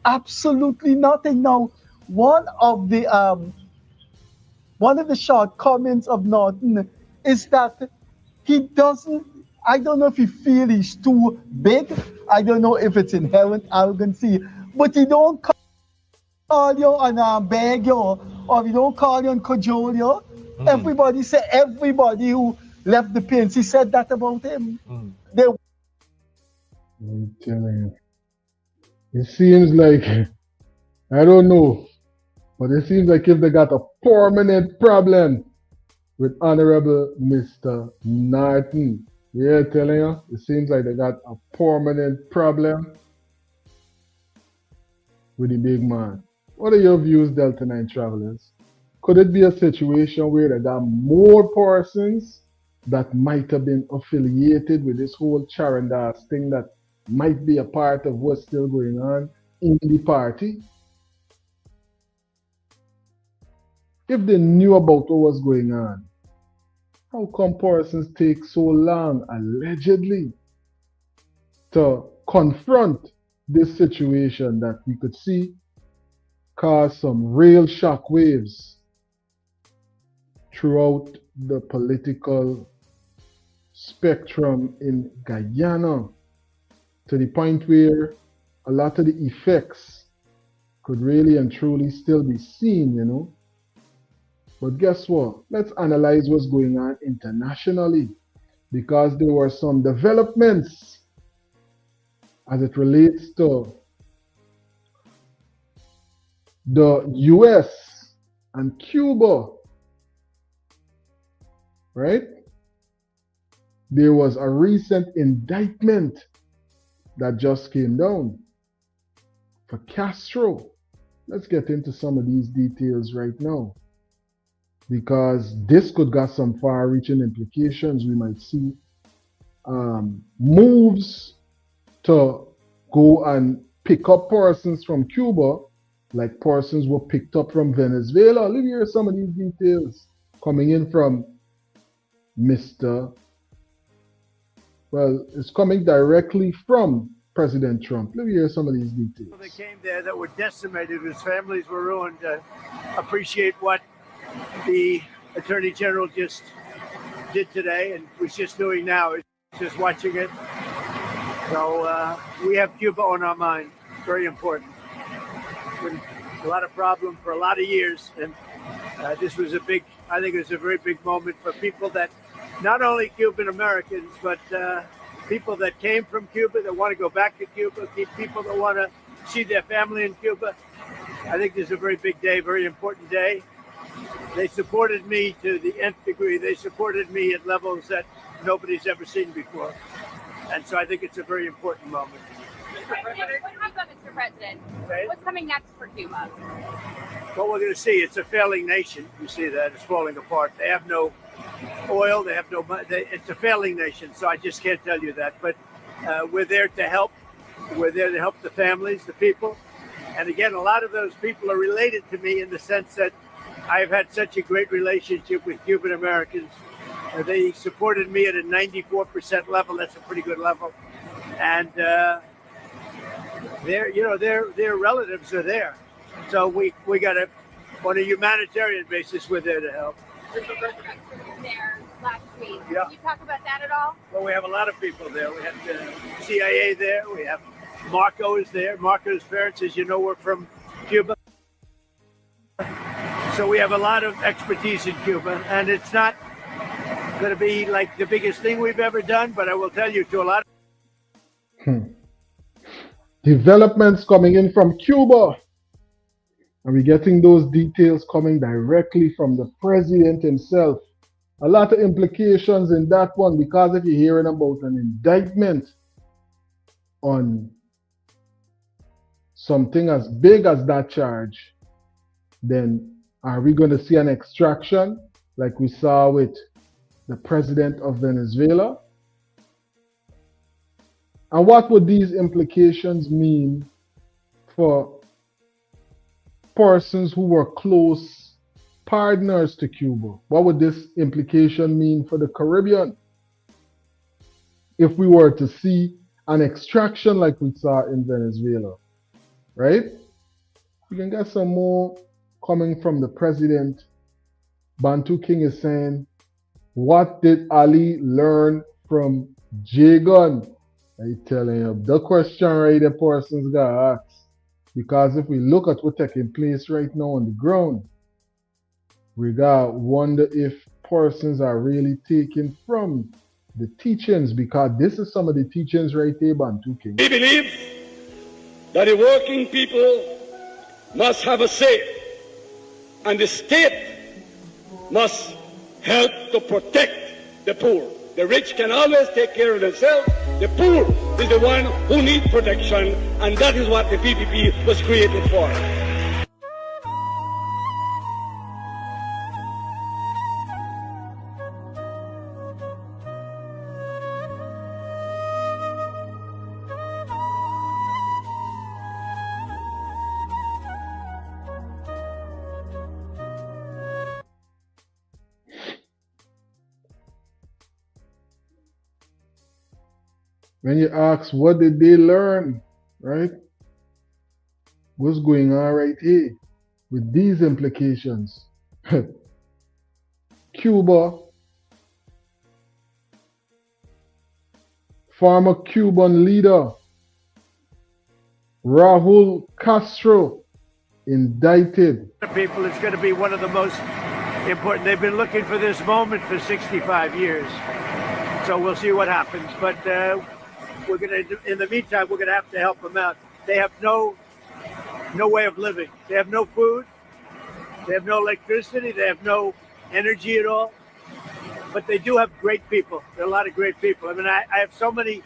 Absolutely nothing. Now, one of the shortcomings of Norton is that he doesn't, I don't know if he feels he's too big. I don't know if it's inherent arrogancy, but he don't call you and beg you, or he don't call you and cajole you. Everybody who left the PNC said that about him. I'm telling you. It seems like, I don't know, but it seems like if they got a permanent problem, with Honorable Mr. Norton. Yeah, telling you, it seems like they got a permanent problem with the big man. What are your views, Delta 9 travelers? Could it be a situation where they got more persons that might have been affiliated with this whole Charandas thing that might be a part of what's still going on in the party? If they knew about what was going on, how come persons take so long, allegedly, to confront this situation that we could see cause some real shockwaves throughout the political spectrum in Guyana, to the point where a lot of the effects could really and truly still be seen, you know? But guess what? Let's analyze what's going on internationally, because there were some developments as it relates to the US and Cuba, right? There was a recent indictment that just came down for Castro. Let's get into some of these details right now, because this could got some far-reaching implications. We might see moves to go and pick up persons from Cuba, like persons were picked up from Venezuela. Let me hear some of these details coming in from Mr. Well, it's coming directly from President Trump. Let me hear some of these details. They came there that were decimated, whose families were ruined. Appreciate what the Attorney General just did today and was just doing now. It's just watching it. So we have Cuba on our mind. Very important. Been a lot of problems for a lot of years, and this was a big, I think it was a very big moment for people that, not only Cuban Americans, but people that came from Cuba that want to go back to Cuba, people that want to see their family in Cuba. I think this is a very big day, very important day. They supported me to the nth degree. They supported me at levels that nobody's ever seen before. And so I think it's a very important moment. Mr. President, what's coming next for Cuba? Well, we're going to see. It's a failing nation. You see that. It's falling apart. They have no oil. They have no money. It's a failing nation. So I just can't tell you that. But we're there to help. We're there to help the families, the people. And again, a lot of those people are related to me in the sense that I've had such a great relationship with Cuban Americans. They supported me at a 94% level. That's a pretty good level. And their relatives are there. So we got to, on a humanitarian basis, we're there to help. There last week. Yeah. Can you talk about that at all? Well, we have a lot of people there. We have the CIA there. We have Marco is there. Marco's parents, as you know, were from Cuba. So we have a lot of expertise in Cuba, and it's not going to be like the biggest thing we've ever done, but I will tell you, to a lot of developments coming in from Cuba. And we're getting those details coming directly from the president himself. A lot of implications in that one, because if you're hearing about an indictment on something as big as that charge, then are we going to see an extraction like we saw with the president of Venezuela? And what would these implications mean for persons who were close partners to Cuba? What would this implication mean for the Caribbean if we were to see an extraction like we saw in Venezuela, right? We can get some more coming from the president. Bantu King is saying, what did Ali learn from J-Gun? I telling you, the question right the persons got asked. Because if we look at what's taking place right now on the ground, we got wonder if persons are really taking from the teachings, because this is some of the teachings right there, Bantu King. We believe that the working people must have a say, and the state must help to protect the poor. The rich can always take care of themselves. The poor is the one who needs protection, and that is what the PPP was created for. When you ask what did they learn, right? What's going on right here with these implications? Cuba, former Cuban leader Raul Castro indicted. People, it's going to be one of the most important. They've been looking for this moment for 65 years. So we'll see what happens. But we're going to, in the meantime, we're going to have to help them out. They have no way of living. They have no food. They have no electricity. They have no energy at all. But they do have great people. There are a lot of great people. I mean, I have so many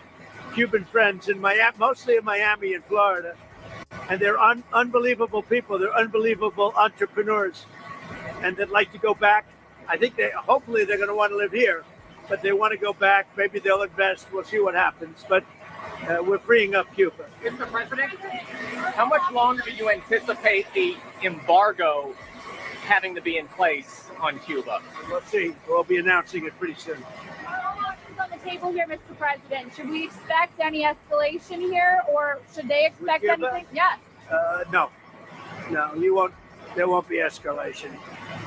Cuban friends in Miami, mostly in Miami and Florida. And they're unbelievable people. They're unbelievable entrepreneurs. And they'd like to go back. I think hopefully they're going to want to live here. But they want to go back. Maybe they'll invest. We'll see what happens. But we're freeing up Cuba. Mr. President, how much longer do you anticipate the embargo having to be in place on Cuba? Let's see. We'll be announcing it pretty soon. On the table here, Mr. President, should we expect any escalation here, or should they expect anything? Yes. No, you won't. There won't be escalation.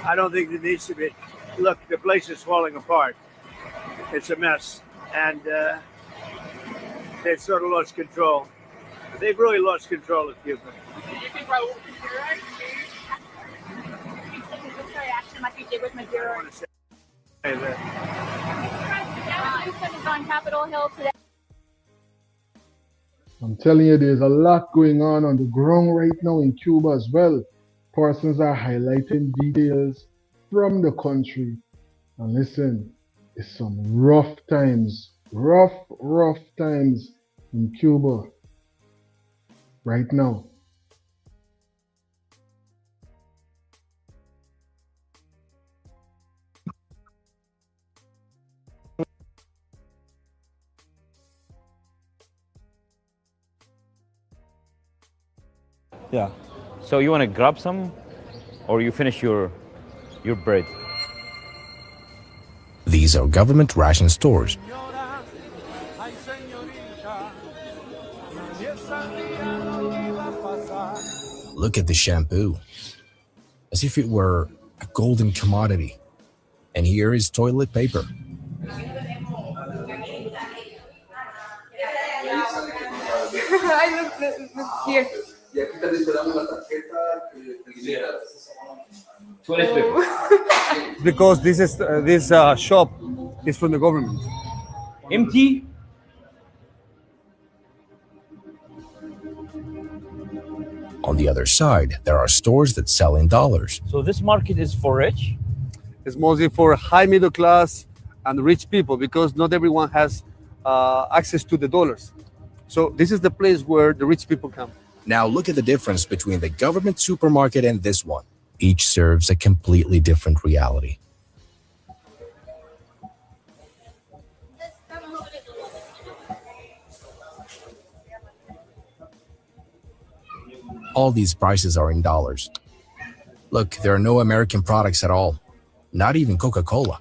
I don't think there needs to be. Look, the place is falling apart. It's a mess, and they've sort of lost control. They've really lost control of Cuba. Do you think Raul reaction like he did with Madia? I want to say that. Houston is on Capitol Hill today. I'm telling you, there's a lot going on the ground right now in Cuba as well. Persons are highlighting details from the country. And listen, it's some rough times in Cuba right now. Yeah. So you want to grab some, or you finish your bread? These are government ration stores. Look at the shampoo, as if it were a golden commodity. And here is toilet paper. Look here. Because this shop is from the government. Empty. On the other side, there are stores that sell in dollars. So this market is for rich? It's mostly for high middle class and rich people, because not everyone has access to the dollars. So this is the place where the rich people come. Now look at the difference between the government supermarket and this one. Each serves a completely different reality. All these prices are in dollars. Look, there are no American products at all. Not even Coca-Cola.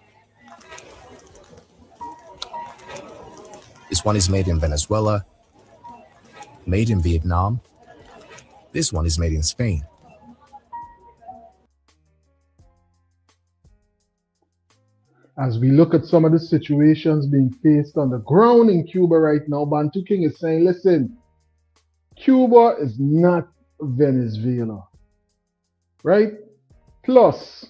This one is made in Venezuela, made in Vietnam. This one is made in Spain. As we look at some of the situations being faced on the ground in Cuba right now, Bantu King is saying, listen, Cuba is not Venezuela, right? Plus,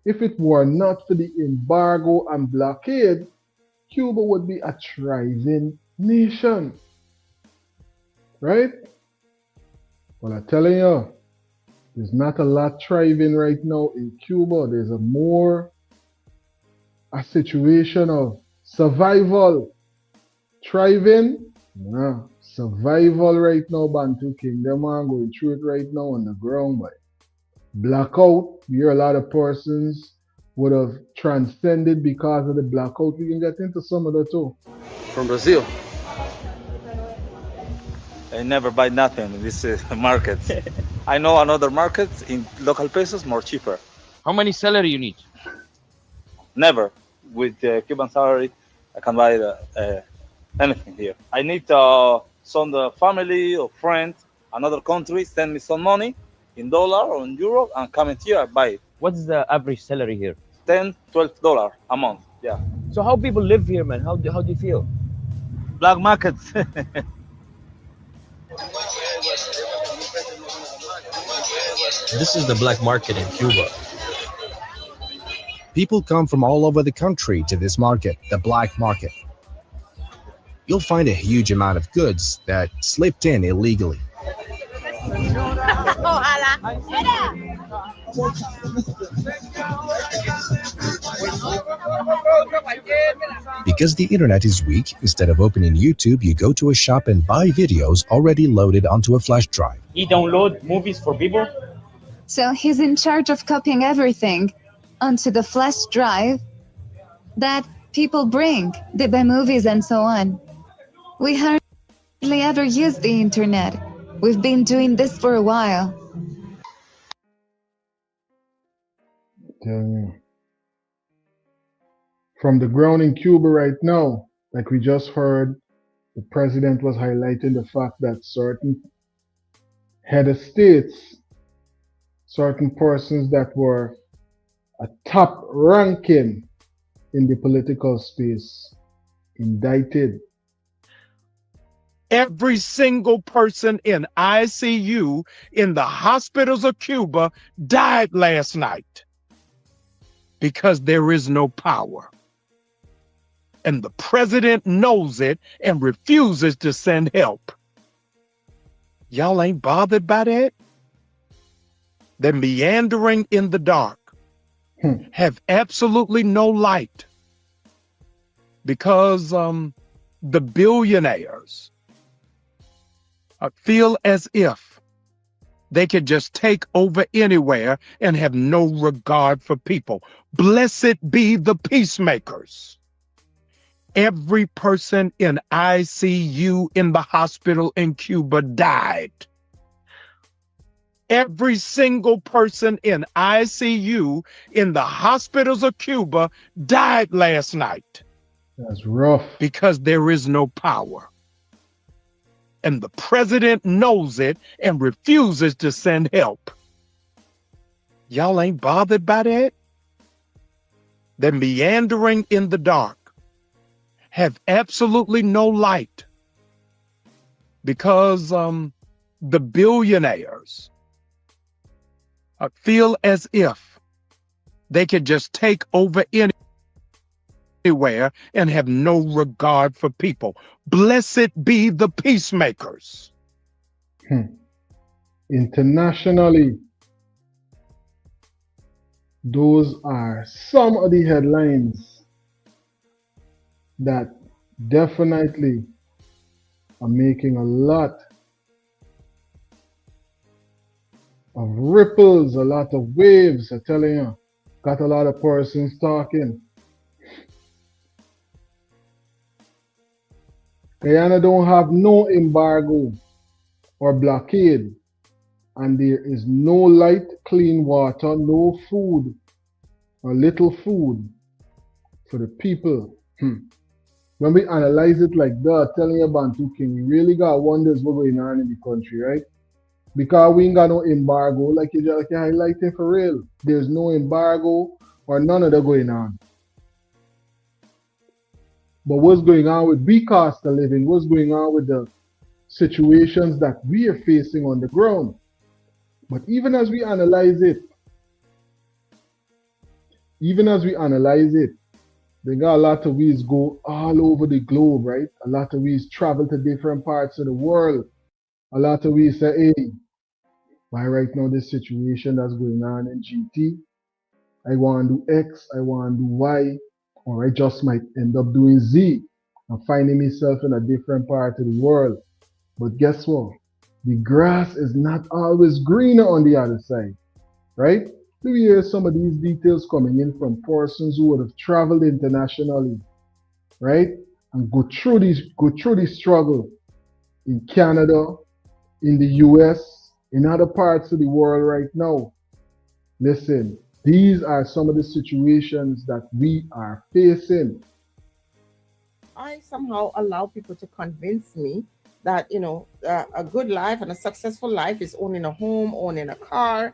if it were not for the embargo and blockade, Cuba would be a thriving nation, right? Well, I'm telling you, there's not a lot thriving right now in Cuba. There's a more a situation of survival, thriving. Yeah, survival right now, Bantu King. Them are going through it right now on the ground, but blackout. We hear a lot of persons would have transcended because of the blackout. We can get into some of that too. From Brazil. I never buy nothing in this market. I know another market in local pesos more cheaper. How many salary you need? Never. With Cuban salary, I can buy anything here. I need some family or friends, another country, send me some money in dollar or in euro, and come in here, I buy it. What's the average salary here? $10-12 a month. Yeah. So how people live here, man? How do you feel? Black market. This is the black market in Cuba. People come from all over the country to this market, the black market. You'll find a huge amount of goods that slipped in illegally. Because the internet is weak, instead of opening YouTube, you go to a shop and buy videos already loaded onto a flash drive. He download movies for people? So he's in charge of copying everything onto the flash drive that people bring. They buy movies and so on. We hardly ever use the internet. We've been doing this for a while. Telling you. From the ground in Cuba right now, like we just heard, the president was highlighting the fact that certain head of states, certain persons that were a top ranking in the political space, indicted. Every single person in ICU in the hospitals of Cuba died last night because there is no power. And the president knows it and refuses to send help. Y'all ain't bothered by that? They're meandering in the dark, have absolutely no light because the billionaires feel as if they could just take over anywhere and have no regard for people. Blessed be the peacemakers. Every person in ICU in the hospital in Cuba died. Every single person in ICU in the hospitals of Cuba died last night. That's rough. Because there is no power. And the president knows it and refuses to send help. Y'all ain't bothered by that? They're meandering in the dark, have absolutely no light because the billionaires feel as if they could just take over anywhere and have no regard for people. Blessed be the peacemakers. Internationally, those are some of the headlines that definitely are making a lot of ripples, a lot of waves. I'm telling you, got a lot of persons talking. Guyana don't have no embargo or blockade, and there is no light, clean water, no food, or little food for the people. When we analyze it like that, telling you Bantu King, we really got wonders what's going on in the country, right? Because we ain't got no embargo, like you're highlighting for real. There's no embargo or none of that going on. But what's going on with we cost of living? What's going on with the situations that we are facing on the ground? But even as we analyze it, they got a lot of ways go all over the globe, right? A lot of ways travel to different parts of the world. A lot of ways say, hey, why right now this situation that's going on in GT, I want to do X, I want to do Y, or I just might end up doing Z and finding myself in a different part of the world. But guess what? The grass is not always greener on the other side, right? Do we hear some of these details coming in from persons who would have traveled internationally, right? And go through this struggle in Canada, in the US, in other parts of the world right now. Listen, these are some of the situations that we are facing. I somehow allow people to convince me that a good life and a successful life is owning a home, owning a car,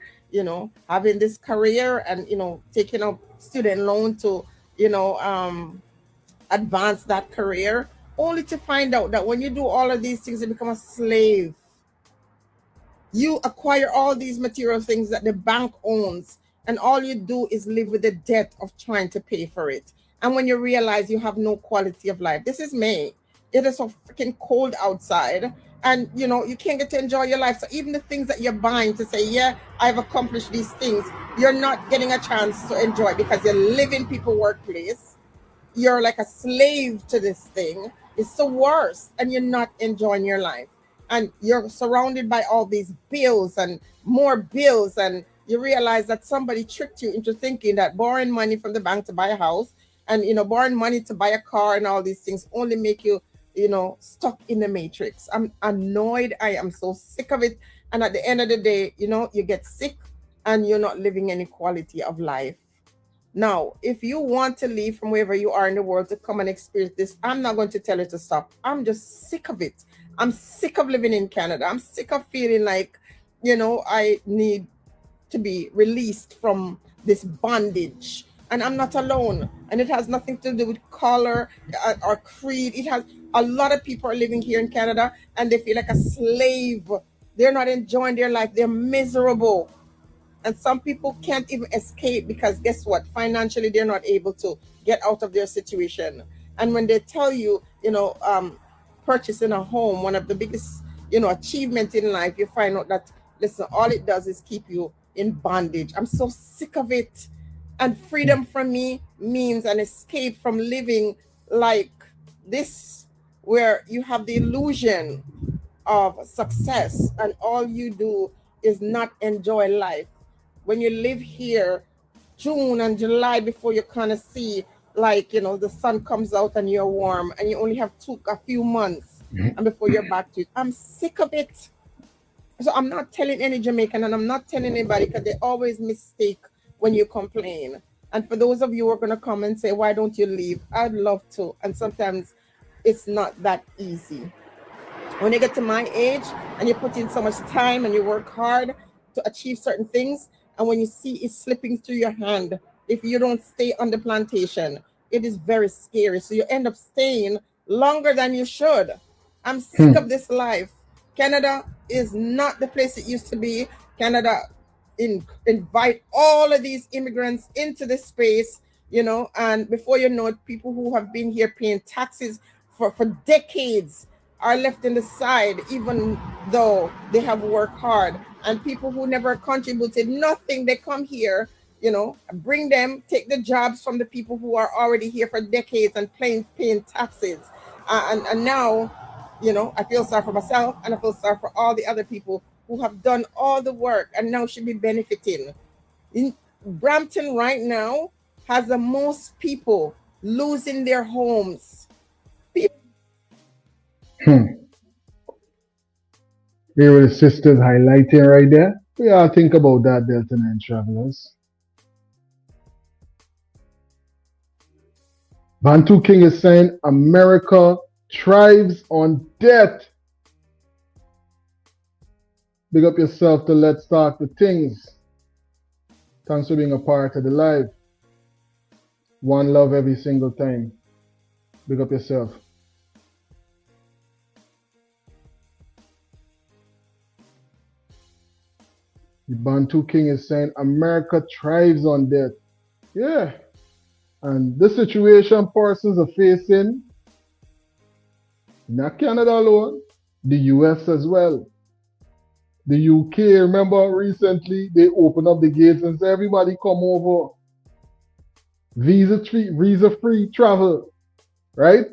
having this career, and taking a student loan to advance that career, only to find out that when you do all of these things, you become a slave. You acquire all these material things that the bank owns, and all you do is live with the debt of trying to pay for it. And when you realize you have no quality of life, this is May. It is so freaking cold outside, and you can't get to enjoy your life. So even the things that you're buying to say, yeah, I've accomplished these things, you're not getting a chance to enjoy because you live in people's workplace. You're like a slave to this thing. It's the worst, and you're not enjoying your life. And you're surrounded by all these bills and more bills, and you realize that somebody tricked you into thinking that borrowing money from the bank to buy a house and borrowing money to buy a car and all these things only make you stuck in the matrix. I'm annoyed. I am so sick of it. And at the end of the day, you get sick and you're not living any quality of life. Now, if you want to leave from wherever you are in the world to come and experience this, I'm not going to tell you to stop. I'm just sick of it. I'm sick of living in Canada. I'm sick of feeling like, I need to be released from this bondage. And I'm not alone. And it has nothing to do with color or creed. It has a lot of people are living here in Canada and they feel like a slave. They're not enjoying their life. They're miserable. And some people can't even escape because guess what? Financially, they're not able to get out of their situation. And when they tell you, purchasing a home, one of the biggest, achievements in life, you find out that, listen, all it does is keep you in bondage. I'm so sick of it. And freedom for me means an escape from living like this, where you have the illusion of success and all you do is not enjoy life. When you live here, June and July, before you kind of see the sun comes out and you're warm, and you only have a few months and before you're back to it. I'm sick of it. So I'm not telling any Jamaican, and I'm not telling anybody, because they always mistake when you complain. And for those of you who are going to come and say, why don't you leave? I'd love to. And sometimes it's not that easy. When you get to my age and you put in so much time and you work hard to achieve certain things, and when you see it slipping through your hand, if you don't stay on the plantation, it is very scary. So you end up staying longer than you should. I'm sick of this life. Canada is not the place it used to be. Canada invite all of these immigrants into this space, and before you know it, people who have been here paying taxes for decades are left in the side, even though they have worked hard. And people who never contributed nothing, they come here, bring them, take the jobs from the people who are already here for decades and paying taxes. And now, I feel sorry for myself, and I feel sorry for all the other people who have done all the work and now should be benefiting. In Brampton right now has the most people losing their homes. Here were the sisters highlighting right there. We all think about that, Delta 9 travelers. Bantu King is saying America thrives on debt. Big up yourself to Let's Talk the Things. Thanks for being a part of the live. One love every single time. Big up yourself. The Bantu King is saying America thrives on debt. Yeah. And the situation persons are facing, not Canada alone, the US as well. The UK, remember recently, they opened up the gates and said, everybody come over. visa-free travel, right?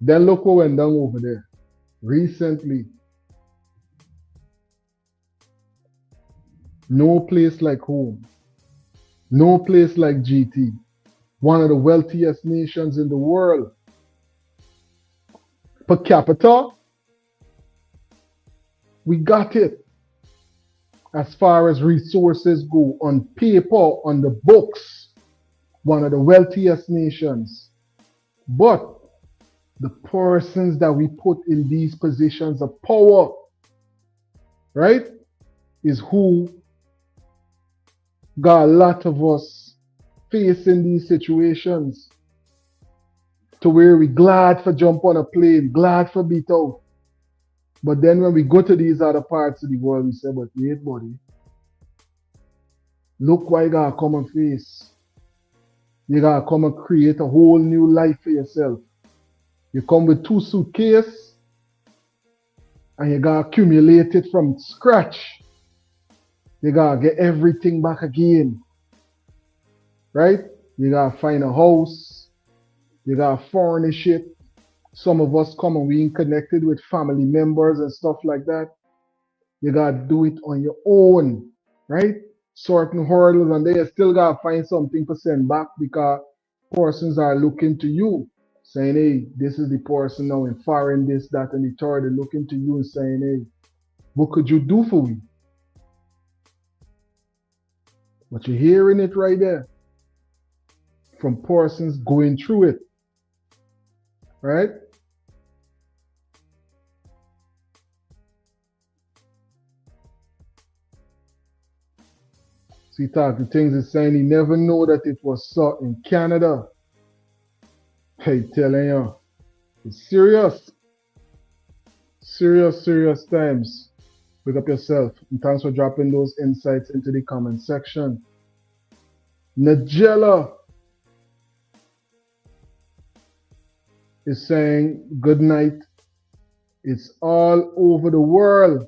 Then look what went down over there recently. No place like home. No place like GT. One of the wealthiest nations in the world. Per capita, we got it. As far as resources go, on paper, on the books, one of the wealthiest nations. But the persons that we put in these positions of power, right, is who got a lot of us facing these situations to where we glad for jump on a plane, glad for beat out. But then when we go to these other parts of the world, we say, but wait, buddy, look what you gotta come and face. You gotta come and create a whole new life for yourself. You come with 2 suitcases and you gotta accumulate it from scratch. You gotta get everything back again. Right? You gotta find a house. You gotta furnish it. Some of us come and we ain't connected with family members and stuff like that. You gotta do it on your own. Right? Certain hurdles, and then you still gotta find something to send back because persons are looking to you, saying, hey, this is the person now in foreign, this, that, and the third. They're looking to you and saying, hey, what could you do for me? But you're hearing it right there from persons going through it, right? See, talk the things is saying he never know that it was so in Canada. Hey, telling you, it's serious. Serious times. Pick up yourself. And thanks for dropping those insights into the comment section. Nigella is saying good night. It's all over the world.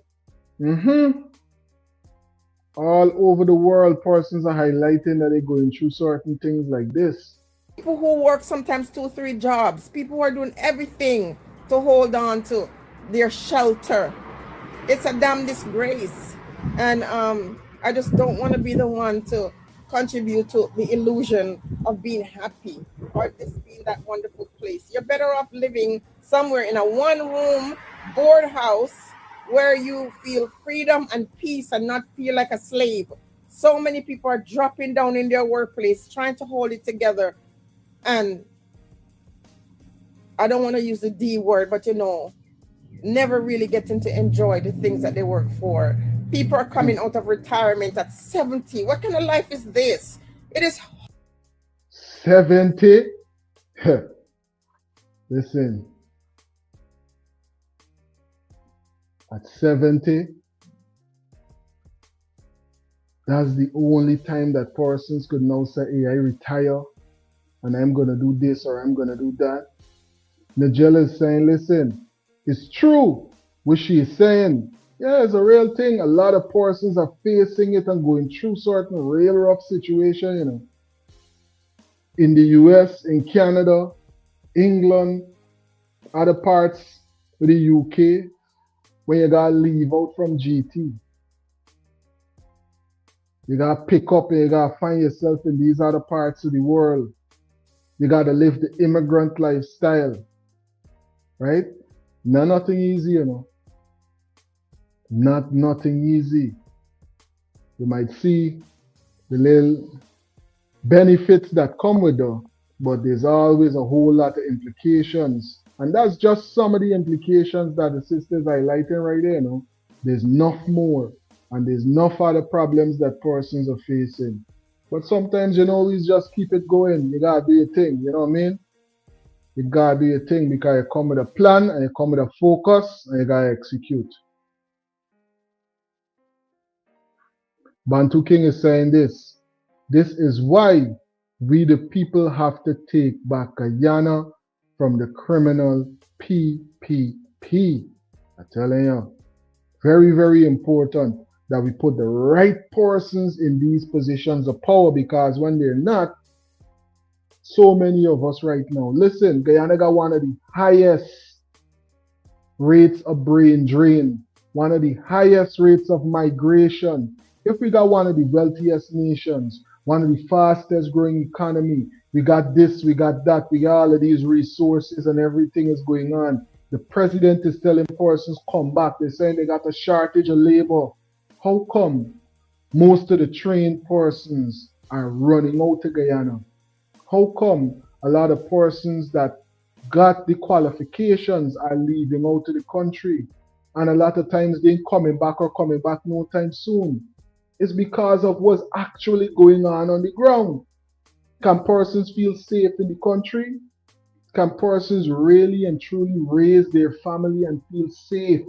All over the world, persons are highlighting that they're going through certain things like this. People who work sometimes 2-3 jobs. People who are doing everything to hold on to their shelter. It's a damn disgrace. And I just don't want to be the one to contribute to the illusion of being happy or this being that wonderful place. You're better off living somewhere in a 1-room board house where you feel freedom and peace and not feel like a slave. So many people are dropping down in their workplace, trying to hold it together. And I don't want to use the D word, but never really getting to enjoy the things that they work for. People are coming out of retirement at 70. What kind of life is this? It is 70. Listen, at 70, that's the only time that persons could now say, hey, I retire and I'm going to do this or I'm going to do that. Nigella is saying, listen, it's true what she is saying. Yeah, it's a real thing. A lot of persons are facing it and going through certain real rough situations, in the US, in Canada, England, other parts of the UK, when you gotta leave out from GT. You gotta pick up and you gotta find yourself in these other parts of the world. You gotta live the immigrant lifestyle, right? Nothing easy, Nothing easy. You might see the little benefits that come with it, but there's always a whole lot of implications. And that's just some of the implications that the sisters are highlighting right there, There's enough more, and there's enough other problems that persons are facing. But sometimes, always just keep it going. You gotta do your thing, you know what I mean? You gotta do your thing because you come with a plan and you come with a focus and you gotta execute. Bantu King is saying this. This is why we the people have to take back Guyana from the criminal PPP. I'm telling you. Very, very important that we put the right persons in these positions of power, because when they're not, So many of us right now. Listen, Guyana got one of the highest rates of brain drain, one of the highest rates of migration. If we got one of the wealthiest nations, one of the fastest growing economy, we got this, we got that, we got all of these resources and everything is going on. The president is telling persons come back. They're saying they got a shortage of labor. How come most of the trained persons are running out to Guyana? How come a lot of persons that got the qualifications are leaving out of the country? And a lot of times they ain't coming back or coming back no time soon. It's because of what's actually going on the ground. Can persons feel safe in the country? Can persons really and truly raise their family and feel safe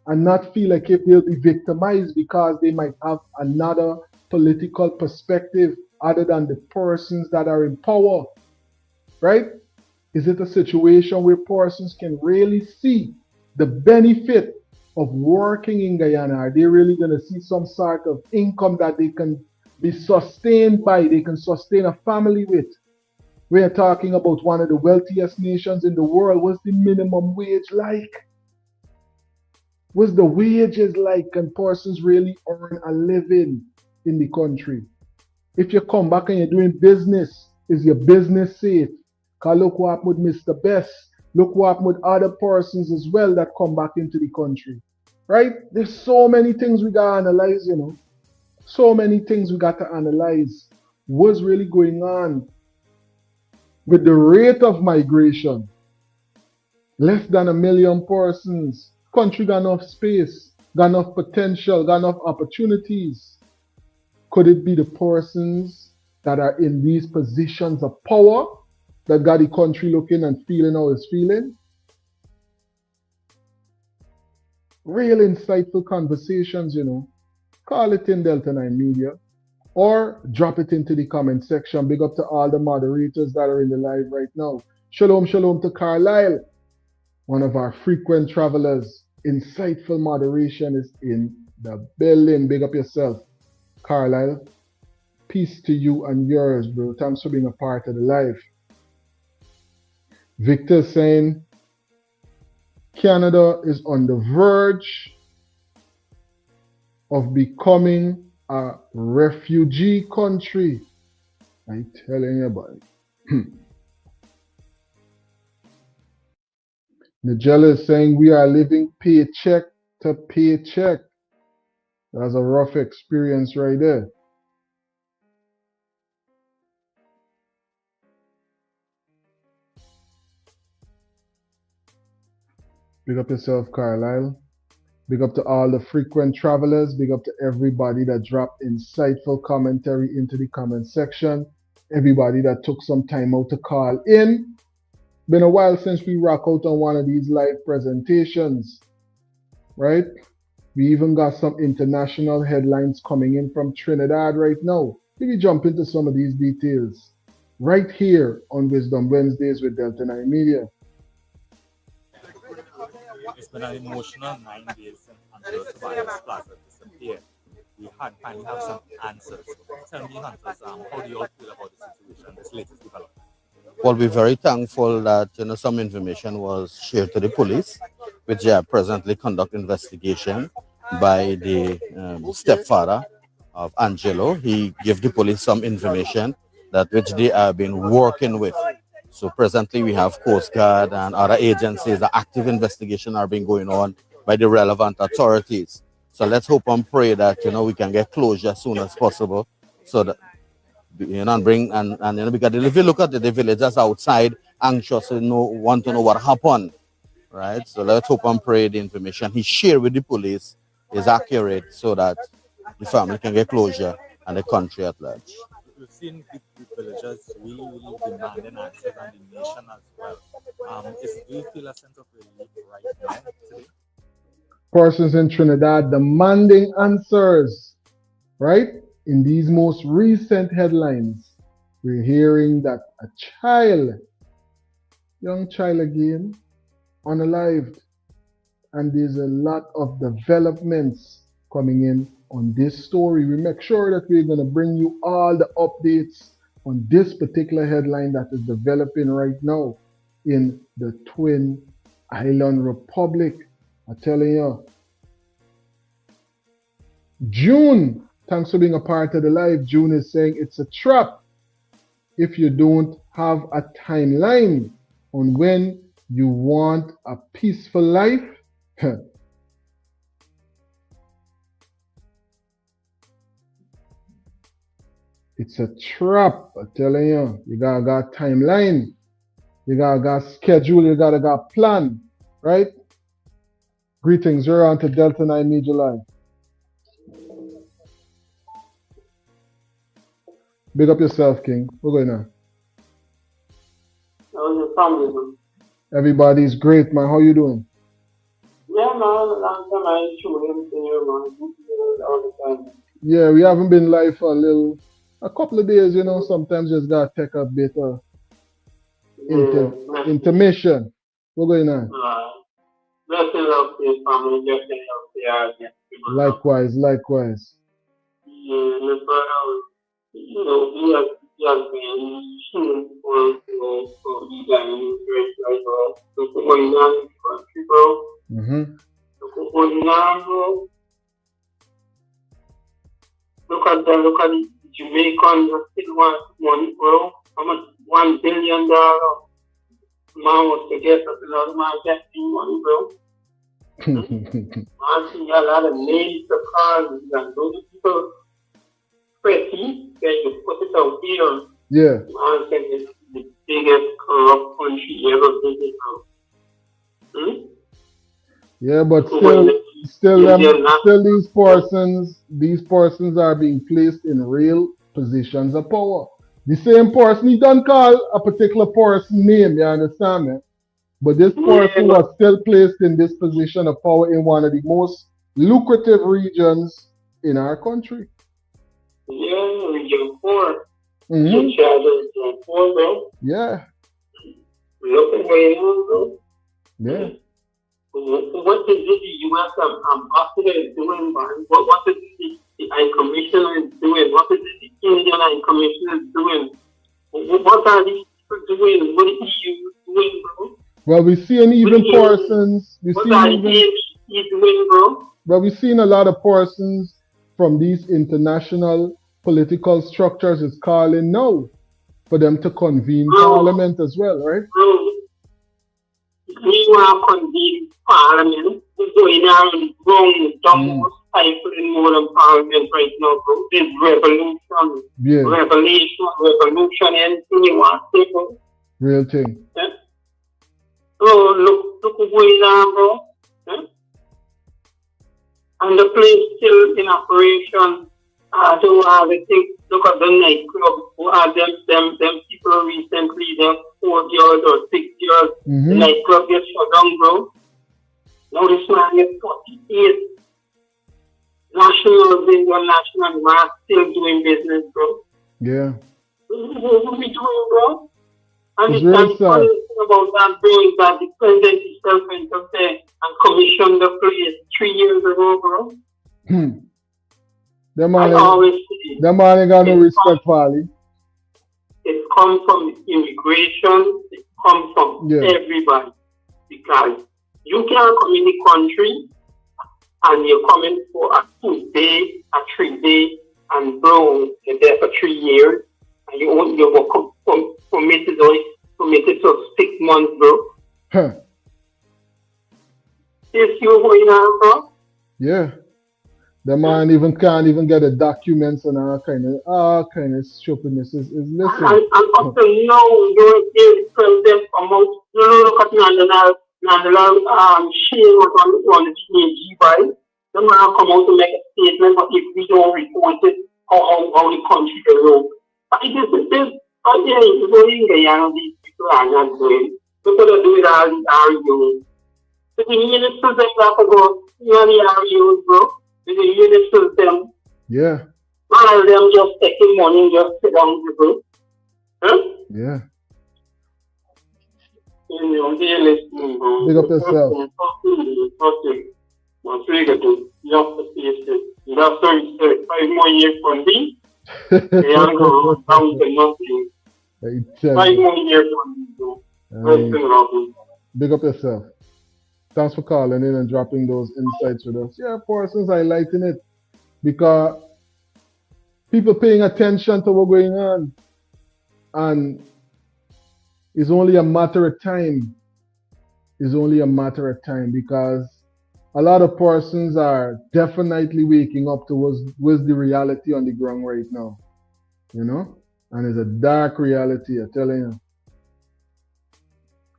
and not feel like if they'll be victimized because they might have another political perspective other than the persons that are in power, right? Is it a situation where persons can really see the benefit of working in Guyana? Are they really going to see some sort of income that they can be sustained by, they can sustain a family with? We are talking about one of the wealthiest nations in the world. What's the minimum wage like? What's the wages like? Can persons really earn a living in the country? If you come back and you're doing business, is your business safe? Because look what happened with Mr. Best. Look what happened with other persons as well that come back into the country. Right? There's so many things we got to analyze, you know. So many things we got to analyze. What's really going on with the rate of migration? Less than 1 million persons. Country got enough space, got enough potential, got enough opportunities. Could it be the persons that are in these positions of power that got the country looking and feeling how it's feeling? Real insightful conversations, you know. Call it in Delta 9 Media or drop it into the comment section. Big up to all the moderators that are in the live right now. Shalom, shalom to Carlisle, one of our frequent travelers. Insightful moderation is in the building. Big up yourself, Carlisle. Peace to you and yours, bro. Thanks for being a part of the live. Victor saying Canada is on the verge of becoming a refugee country. I'm telling you about it. Nigella is saying we are living paycheck to paycheck. That's a rough experience right there. Big up yourself, Carlisle. Big up to all the frequent travelers. Big up to everybody that dropped insightful commentary into the comment section. Everybody that took some time out to call in. Been a while since we rock out on one of these live presentations, right? We even got some international headlines coming in from Trinidad right now. Maybe jump into some of these details right here on Wisdom Wednesdays with Delta 9 Media. It's been an emotional 9 days until Tobias Plaza disappeared. We had finally have some answers. Tell me, Hunters, how do you all feel about the situation, this latest development? Well, we're very thankful that some information was shared to the police, which they are presently conduct investigation by the stepfather of Angelo. He gave the police some information that which they have been working with. So presently we have Coast Guard and other agencies. The active investigation are being going on by the relevant authorities. So let's hope and pray that we can get closure as soon as possible, so that and bring and because if you look at the villagers outside anxious want to know what happened, right? So let's hope and pray the information he shared with the police is accurate, so that the family can get closure and the country at large. We've seen the villagers really demanding answers, and the nation as well. Do you feel a sense of relief right now today? Persons in Trinidad demanding answers, right? In these most recent headlines, we're hearing that a young child again, unalived. And there's a lot of developments coming in on this story. We make sure that we're going to bring you all the updates on this particular headline that is developing right now in the Twin Island Republic. I'm telling you. June, thanks for being a part of the live. June is saying it's a trap if you don't have a timeline on when you want a peaceful life. It's a trap, I'm telling you. You gotta got timeline. You gotta got schedule. You gotta got plan, right? Greetings. You're on to Delta 9 Media Live. Big up yourself, King. What's going on? How's your family, man? Everybody's great, man. How you doing? Yeah, man. Last time I showed him to you, man. All the time. Yeah, we haven't been live for a couple of days, you know. Sometimes just gotta take a bit of intermission. What's going on? Blessings up to your family. Blessings up to your Likewise, likewise. Yeah, my brother, you know, he has been shooting for you guys in this right now. Look at what he's done in the country, bro. Look at what he's done, bro. Look at the Jamaicans that still want money, bro. How much? $1 billion. Man was to get us another man getting money, bro. I see a lot of names to call and those people pretty that you put it out here. Yeah. Man said it's the biggest corrupt country you ever visited, bro. Yeah, but still these persons are being placed in real positions of power. The same person, he don't call a particular person name, you understand me? But this person was still placed in this position of power in one of the most lucrative regions in our country. Yeah, Region 4. Region 4, bro. Yeah. Look at where you are, bro. Yeah. What is it the U.S. ambassador is doing, man? What is it the High Commissioner is doing? What is it the Indian High Commissioner is doing? What are these people doing? What is the EU doing, bro? Well, we're seeing even persons. What are the APC doing, bro? Well, we've seen a lot of persons from these international political structures is calling now for them to convene parliament as well, right? Bro, we want to convene parliament. We're going on wrong, dumbest stifling more than parliament right now, bro. This revolution. Yeah. Revolution, anything you want to say, bro. Real thing. Yeah? Bro, look what's going on, bro. Yeah? And the place still in operation. Do everything. Look at the nightclub. Who are them people recently, them 4 years or 6 years. The nightclub gets shut down, bro. Now this man gets 48. National man still doing business, bro. Yeah. What are we doing, bro? And it's the really funny thing about that, bro, is that the president himself went up there and commissioned the place 3 years ago, bro. Them man ain't got no respect for Ali. It comes from immigration, it comes from everybody. Because you can't come in the country and you're coming for a 2-day, a 3-day, and bro, you're there for 3 years, and you were committed to 6 months, bro. Is you going on, bro? Yeah. The man can't even get the documents and all kind of stupidness is listen. And up to now, you're the president come out. You look at Nandala Shane was on the PNG, right? The man come out to make a statement, but if we don't report it, how the country will go. But it is going there, these people are not doing. People are doing all the arguing. The ministers that have to go, you know the arguing, bro. The ministers, them. Yeah. All of them just taking money and just sit down, bro. Huh? Yeah. You know, they're listening, bro. Big up yourself. Once we get to, you have to face it. You have to 5 more years from me. Yeah, go down to nothing. I tell I you. won't hear from you. Nothing wrong. Big up yourself. Thanks for calling in and dropping those insights with us. Yeah, Parsons highlighting it because people paying attention to what's going on, and it's only a matter of time. It's only a matter of time because a lot of persons are definitely waking up to what's the reality on the ground right now, you know? And it's a dark reality, I'm telling you.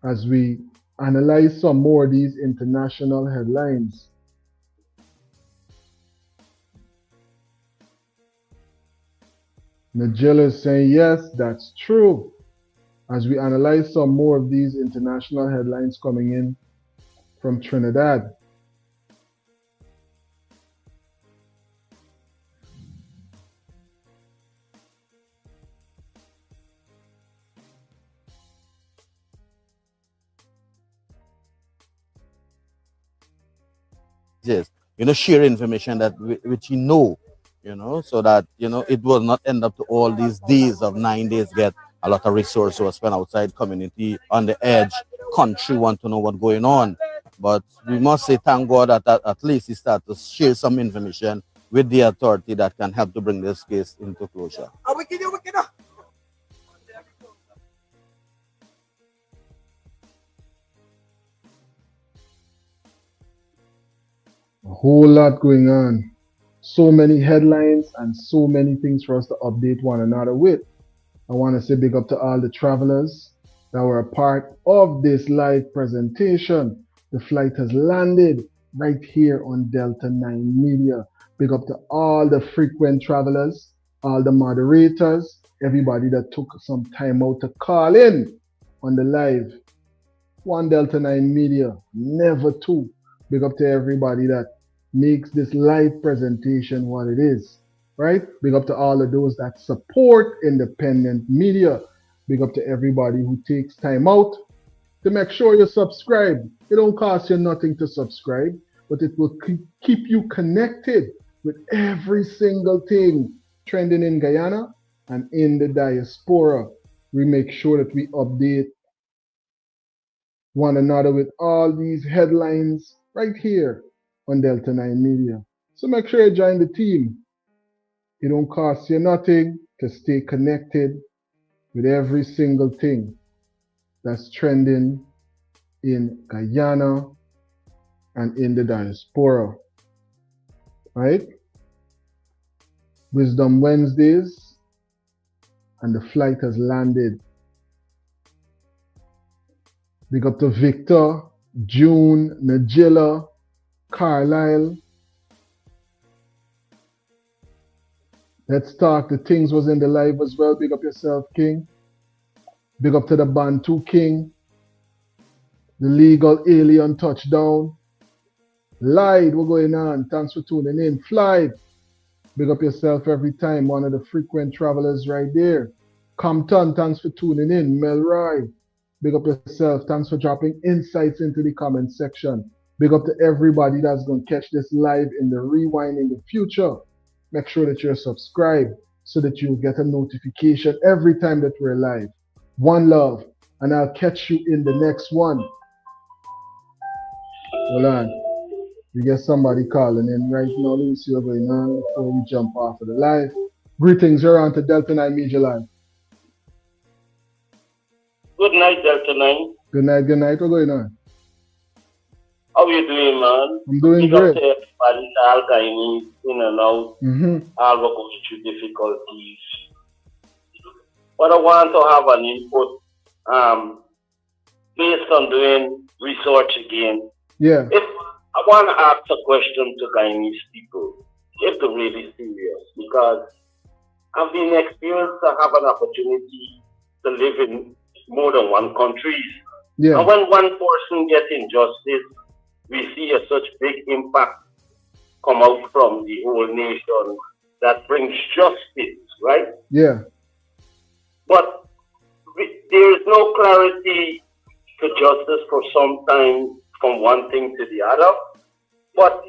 As we analyze some more of these international headlines, Nigella is saying, yes, that's true. As we analyze some more of these international headlines coming in from Trinidad. Yes, share information that which so that it will not end up to all these days of 9 days get a lot of resources were spent outside community on the edge country want to know what's going on, but we must say thank God that at least he start to share some information with the authority that can help to bring this case into closure. A whole lot going on. So many headlines and so many things for us to update one another with. I want to say big up to all the travelers that were a part of this live presentation. The flight has landed right here on Delta 9 Media. Big up to all the frequent travelers, all the moderators, everybody that took some time out to call in on the live. One Delta 9 Media, never two. Big up to everybody that makes this live presentation what it is, right? Big up to all of those that support independent media. Big up to everybody who takes time out to make sure you subscribe. It don't cost you nothing to subscribe, but it will keep you connected with every single thing trending in Guyana and in the diaspora. We make sure that we update one another with all these headlines right here on Delta 9 Media. So make sure you join the team. It don't cost you nothing to stay connected with every single thing that's trending in Guyana and in the diaspora. Right? Wisdom Wednesdays, and the flight has landed. Big up to Victor, June, Najila, Carlisle. Let's talk. The Things was in the live as well. Big up yourself, King. Big up to the Bantu King. The Legal Alien Touchdown. Lied, what's going on? Thanks for tuning in. Fly. Big up yourself every time. One of the frequent travelers right there. Compton, thanks for tuning in. Melroy. Big up yourself. Thanks for dropping insights into the comment section. Big up to everybody that's going to catch this live in the rewind in the future. Make sure that you're subscribed so that you'll get a notification every time that we're live. One love, and I'll catch you in the next one. Hold on. We get somebody calling in right now. Let me see what's going on before we jump off of the live. Greetings, you're on to Delta 9 Media Live. Good night, Delta 9. Good night, good night. What's going on? How you doing, man? I'm doing Big up great. to everybody, all Guyanese, in and out, all were going through difficulties. But I want to have an input based on doing research again. Yeah. If I want to ask a question to Guyanese people, if they're really serious, because I've been experienced to have an opportunity to live in more than one country. Yeah. And when one person gets injustice, we see such big impact come out from the whole nation that brings justice, right? Yeah. But there is no clarity to justice for some time from one thing to the other. But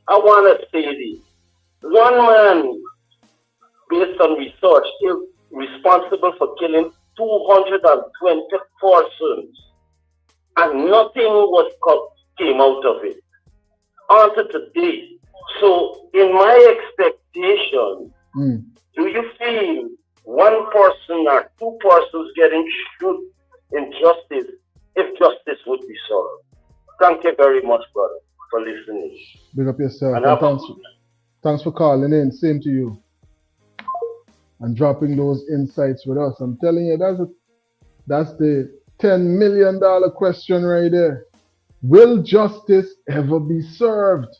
I want to say this. One man based on research, is responsible for killing 220 persons, and nothing came out of it until today. So, in my expectation, do you feel one person or two persons getting shot in justice if justice would be served? Thank you very much, brother, for listening. Big up yourself. And And thanks for calling in. Same to you. And dropping those insights with us. I'm telling you, that's the $10 million question right there. Will justice ever be served?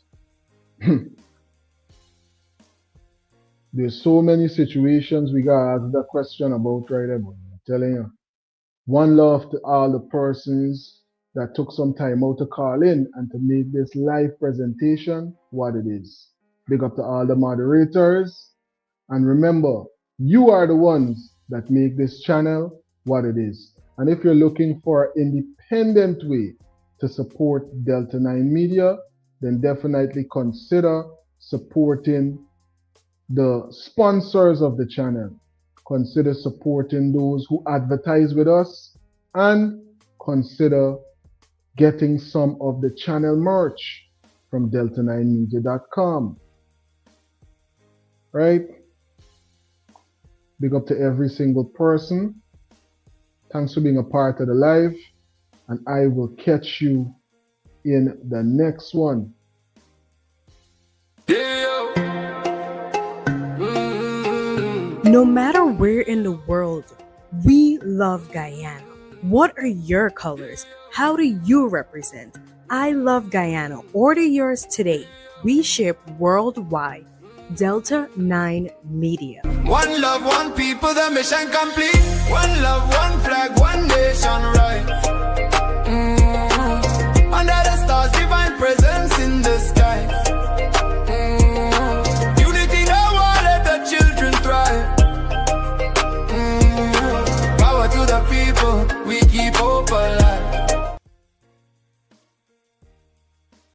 There's so many situations we gotta ask that question about right there, but I'm telling you. One love to all the persons that took some time out to call in and to make this live presentation what it is. Big up to all the moderators. And remember, you are the ones that make this channel what it is. And if you're looking for an independent way to support Delta 9 Media, then definitely consider supporting the sponsors of the channel. Consider supporting those who advertise with us, and consider getting some of the channel merch from delta9media.com. Right? Big up to every single person. Thanks for being a part of the live, and I will catch you in the next one. No matter where in the world, we love Guyana. What are your colors? How do you represent? I love Guyana. Order yours today. We ship worldwide. Delta 9 Media. One love, one people, the mission complete. One love, one flag, one nation, right?